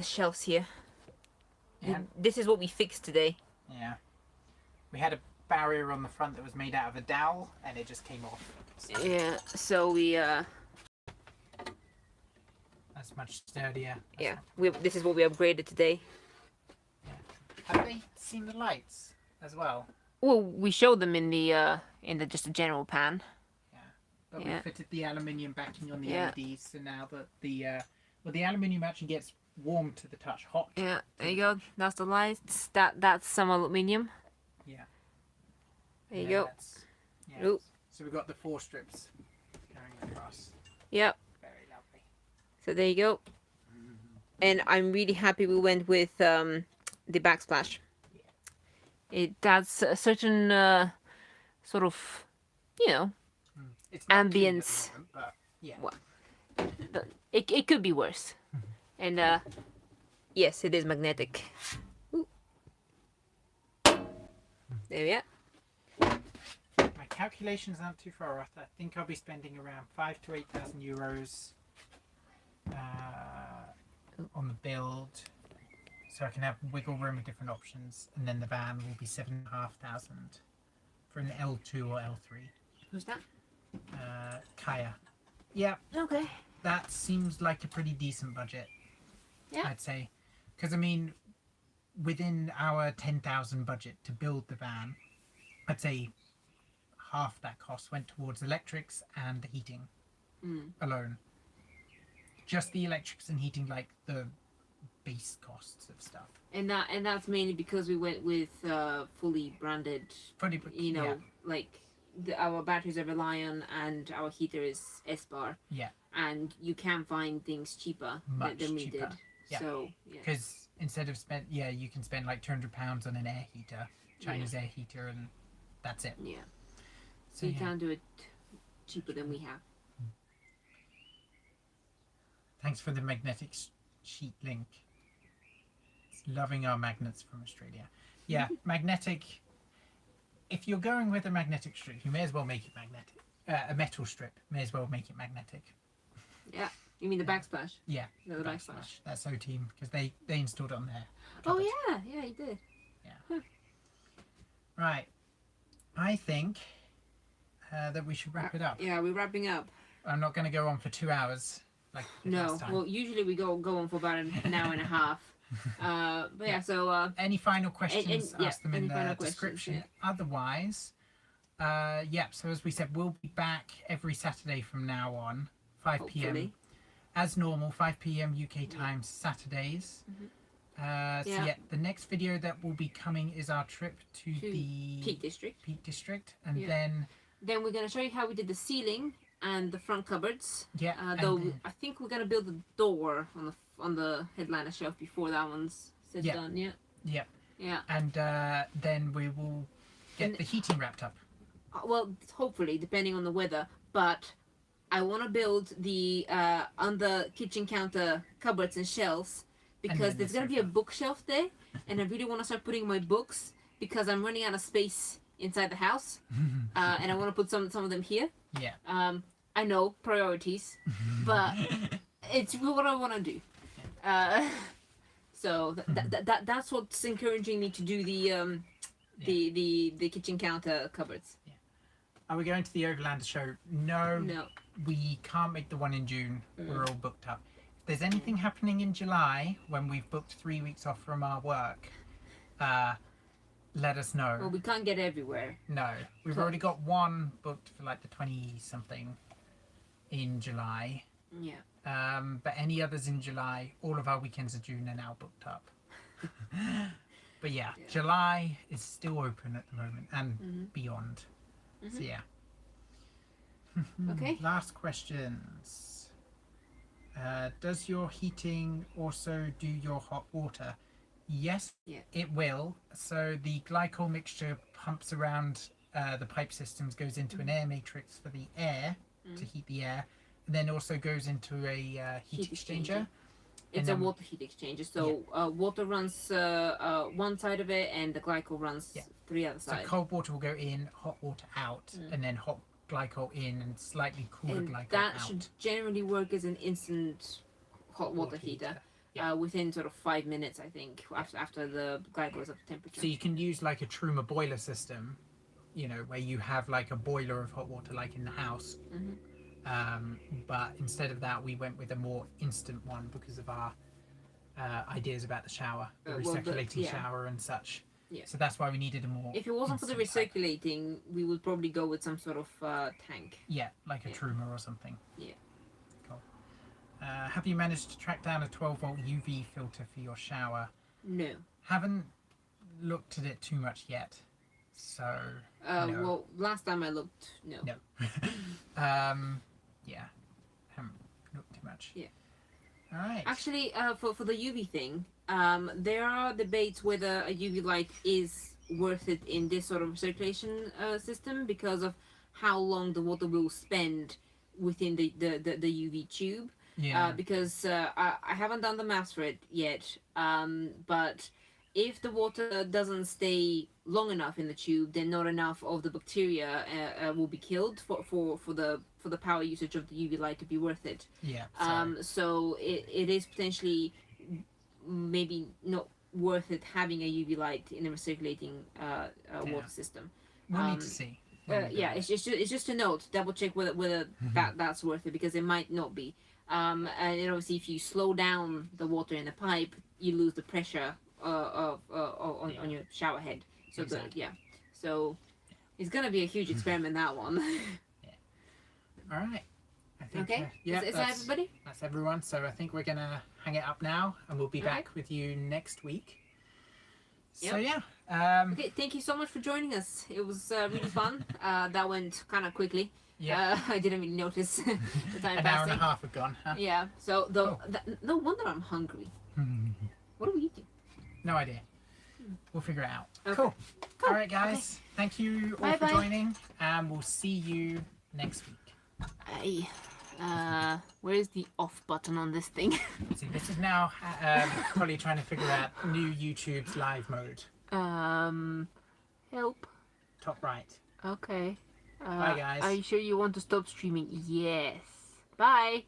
S1: shelves here?
S2: Yeah.
S1: This is what we fixed today.
S2: Yeah. We had a barrier on the front that was made out of a dowel, and it just came off. So
S1: yeah, so we
S2: that's much sturdier.
S1: This is what we upgraded today.
S2: Have they seen the lights as well?
S1: Well, we showed them in the just a general pan.
S2: Yeah. But we fitted the aluminium backing on the LEDs, so now that the aluminium actually gets warm to the touch, hot.
S1: Yeah, there you go. That's the lights. That's some aluminium.
S2: Yeah.
S1: There you go.
S2: Yeah. So we've got the 4 strips going across.
S1: Yep.
S2: Very lovely.
S1: So there you go. And I'm really happy we went with the backsplash. Yeah. It adds a certain sort of,
S2: it's not
S1: ambience.
S2: Moment, but yeah.
S1: Well, it could be worse. And yes, it is magnetic. Ooh. There we are.
S2: My calculations aren't too far off. I think I'll be spending around 5,000 to 8,000 euros on the build, so I can have wiggle room with different options, and then the van will be 7,500 for an L2 or L3.
S1: Who's that?
S2: Kaya. Yeah.
S1: Okay.
S2: That seems like a pretty decent budget.
S1: Yeah.
S2: I'd say, because I mean, within our 10,000 budget to build the van, I'd say half that cost went towards electrics and the heating alone. Just the electrics and heating, like the base costs of stuff.
S1: And that's mainly because we went with fully branded. Like our batteries are Beglian and our heater is S-bar.
S2: Yeah.
S1: And you can find things cheaper than we did.
S2: Yeah.
S1: So
S2: because instead of you can spend like £200 on an air heater, China's air heater, and that's it.
S1: Yeah. So you can do it cheaper than we have.
S2: Thanks for the magnetic sheet link. It's loving our magnets from Australia. Yeah, magnetic. If you're going with a magnetic strip, you may as well make it magnetic. A metal strip, may as well make it magnetic.
S1: Yeah. You mean the backsplash?
S2: Yeah.
S1: No, the backsplash.
S2: That's O-Team, because they installed it on there.
S1: Oh yeah, you did.
S2: Yeah. Huh. Right. I think that we should wrap it up.
S1: Yeah, we're wrapping up.
S2: I'm not going to go on for 2 hours like last time.
S1: Well, usually we go on for about an hour and a half. But yeah, so
S2: any final questions? Ask them in the description.
S1: Yeah.
S2: Otherwise, so as we said, we'll be back every Saturday from now on, 5 p.m. as normal, 5 p.m. UK time, Saturdays. The next video that will be coming is our trip to the
S1: Peak District,
S2: and
S1: then we're gonna show you how we did the ceiling and the front cupboards.
S2: Yeah.
S1: I think we're gonna build a door on the headliner shelf before that one's done. Yeah.
S2: Yeah.
S1: Yeah.
S2: And then we will get the heating wrapped up.
S1: Well, hopefully, depending on the weather, but I want to build the under kitchen counter cupboards and shelves, because there's going to be a bookshelf there, and I really want to start putting my books, because I'm running out of space inside the house, and I want to put some of them here.
S2: Yeah.
S1: I know priorities, but it's what I want to do. So that's what's encouraging me to do the kitchen counter cupboards.
S2: Yeah. Are we going to the Overlander show? No. We can't make the one in June. We're all booked up. If there's anything happening in July when we've booked 3 weeks off from our work, let us know.
S1: Well, we can't get everywhere.
S2: No, we've already got one booked for like the 20-something in July.
S1: Yeah.
S2: But any others in July, all of our weekends of June are now booked up. But yeah, July is still open at the moment and beyond. So yeah.
S1: Okay.
S2: Last questions. Does your heating also do your hot water? Yes, it will. So the glycol mixture pumps around the pipe systems, goes into an air matrix for the air to heat the air, and then also goes into a heat exchanger.
S1: It's a water heat exchanger. So water runs one side of it, and the glycol runs the other side.
S2: So cold water will go in, hot water out, and then hot glycol in, and slightly cooler glycol out.
S1: That should generally work as an instant hot water heater. Within sort of 5 minutes, I think, after the glycol is up to temperature.
S2: So you can use like a Truma boiler system, you know, where you have like a boiler of hot water like in the house. But instead of that, we went with a more instant one because of our ideas about the shower, the recirculating shower and such. Yeah. So that's why we needed a more.
S1: If it wasn't for the recirculating, we would probably go with some sort of tank.
S2: Yeah, like a Truma or something.
S1: Yeah.
S2: Cool. Have you managed to track down a 12-volt UV filter for your shower?
S1: No.
S2: Haven't looked at it too much yet. So. No.
S1: Well, last time I looked, no.
S2: No. Yeah. Haven't looked too much.
S1: Yeah.
S2: All right.
S1: Actually, for the UV thing, there are debates whether a UV light is worth it in this sort of circulation system because of how long the water will spend within the UV tube.
S2: Yeah.
S1: Because I haven't done the maths for it yet, but if the water doesn't stay long enough in the tube, then not enough of the bacteria will be killed for the power usage of the UV light to be worth it.
S2: Yeah.
S1: So it is potentially maybe not worth it having a UV light in a recirculating water system.
S2: We'll need to see.
S1: It's just to note, double check whether that's worth it, because it might not be. And obviously, if you slow down the water in the pipe, you lose the pressure on your shower head. So
S2: exactly.
S1: So it's gonna be a huge experiment, that one.
S2: All right. I think,
S1: okay. Is that everybody?
S2: That's everyone. So I think we're gonna hang it up now, and we'll be back with you next week. So
S1: okay. Thank you so much for joining us. It was really fun. That went kind of quickly.
S2: Yeah.
S1: I didn't really notice the time
S2: An hour and a half had gone. Huh?
S1: Yeah. So no wonder I'm hungry. What are we eating?
S2: No idea. We'll figure it out.
S1: Okay.
S2: Cool. All right, guys. Okay. Thank you all for joining, and we'll see you next week.
S1: Hey, where's the off button on this thing?
S2: See, this is now probably trying to figure out new YouTube's live mode.
S1: Help.
S2: Top right.
S1: Okay.
S2: Bye, guys.
S1: Are you sure you want to stop streaming? Yes. Bye.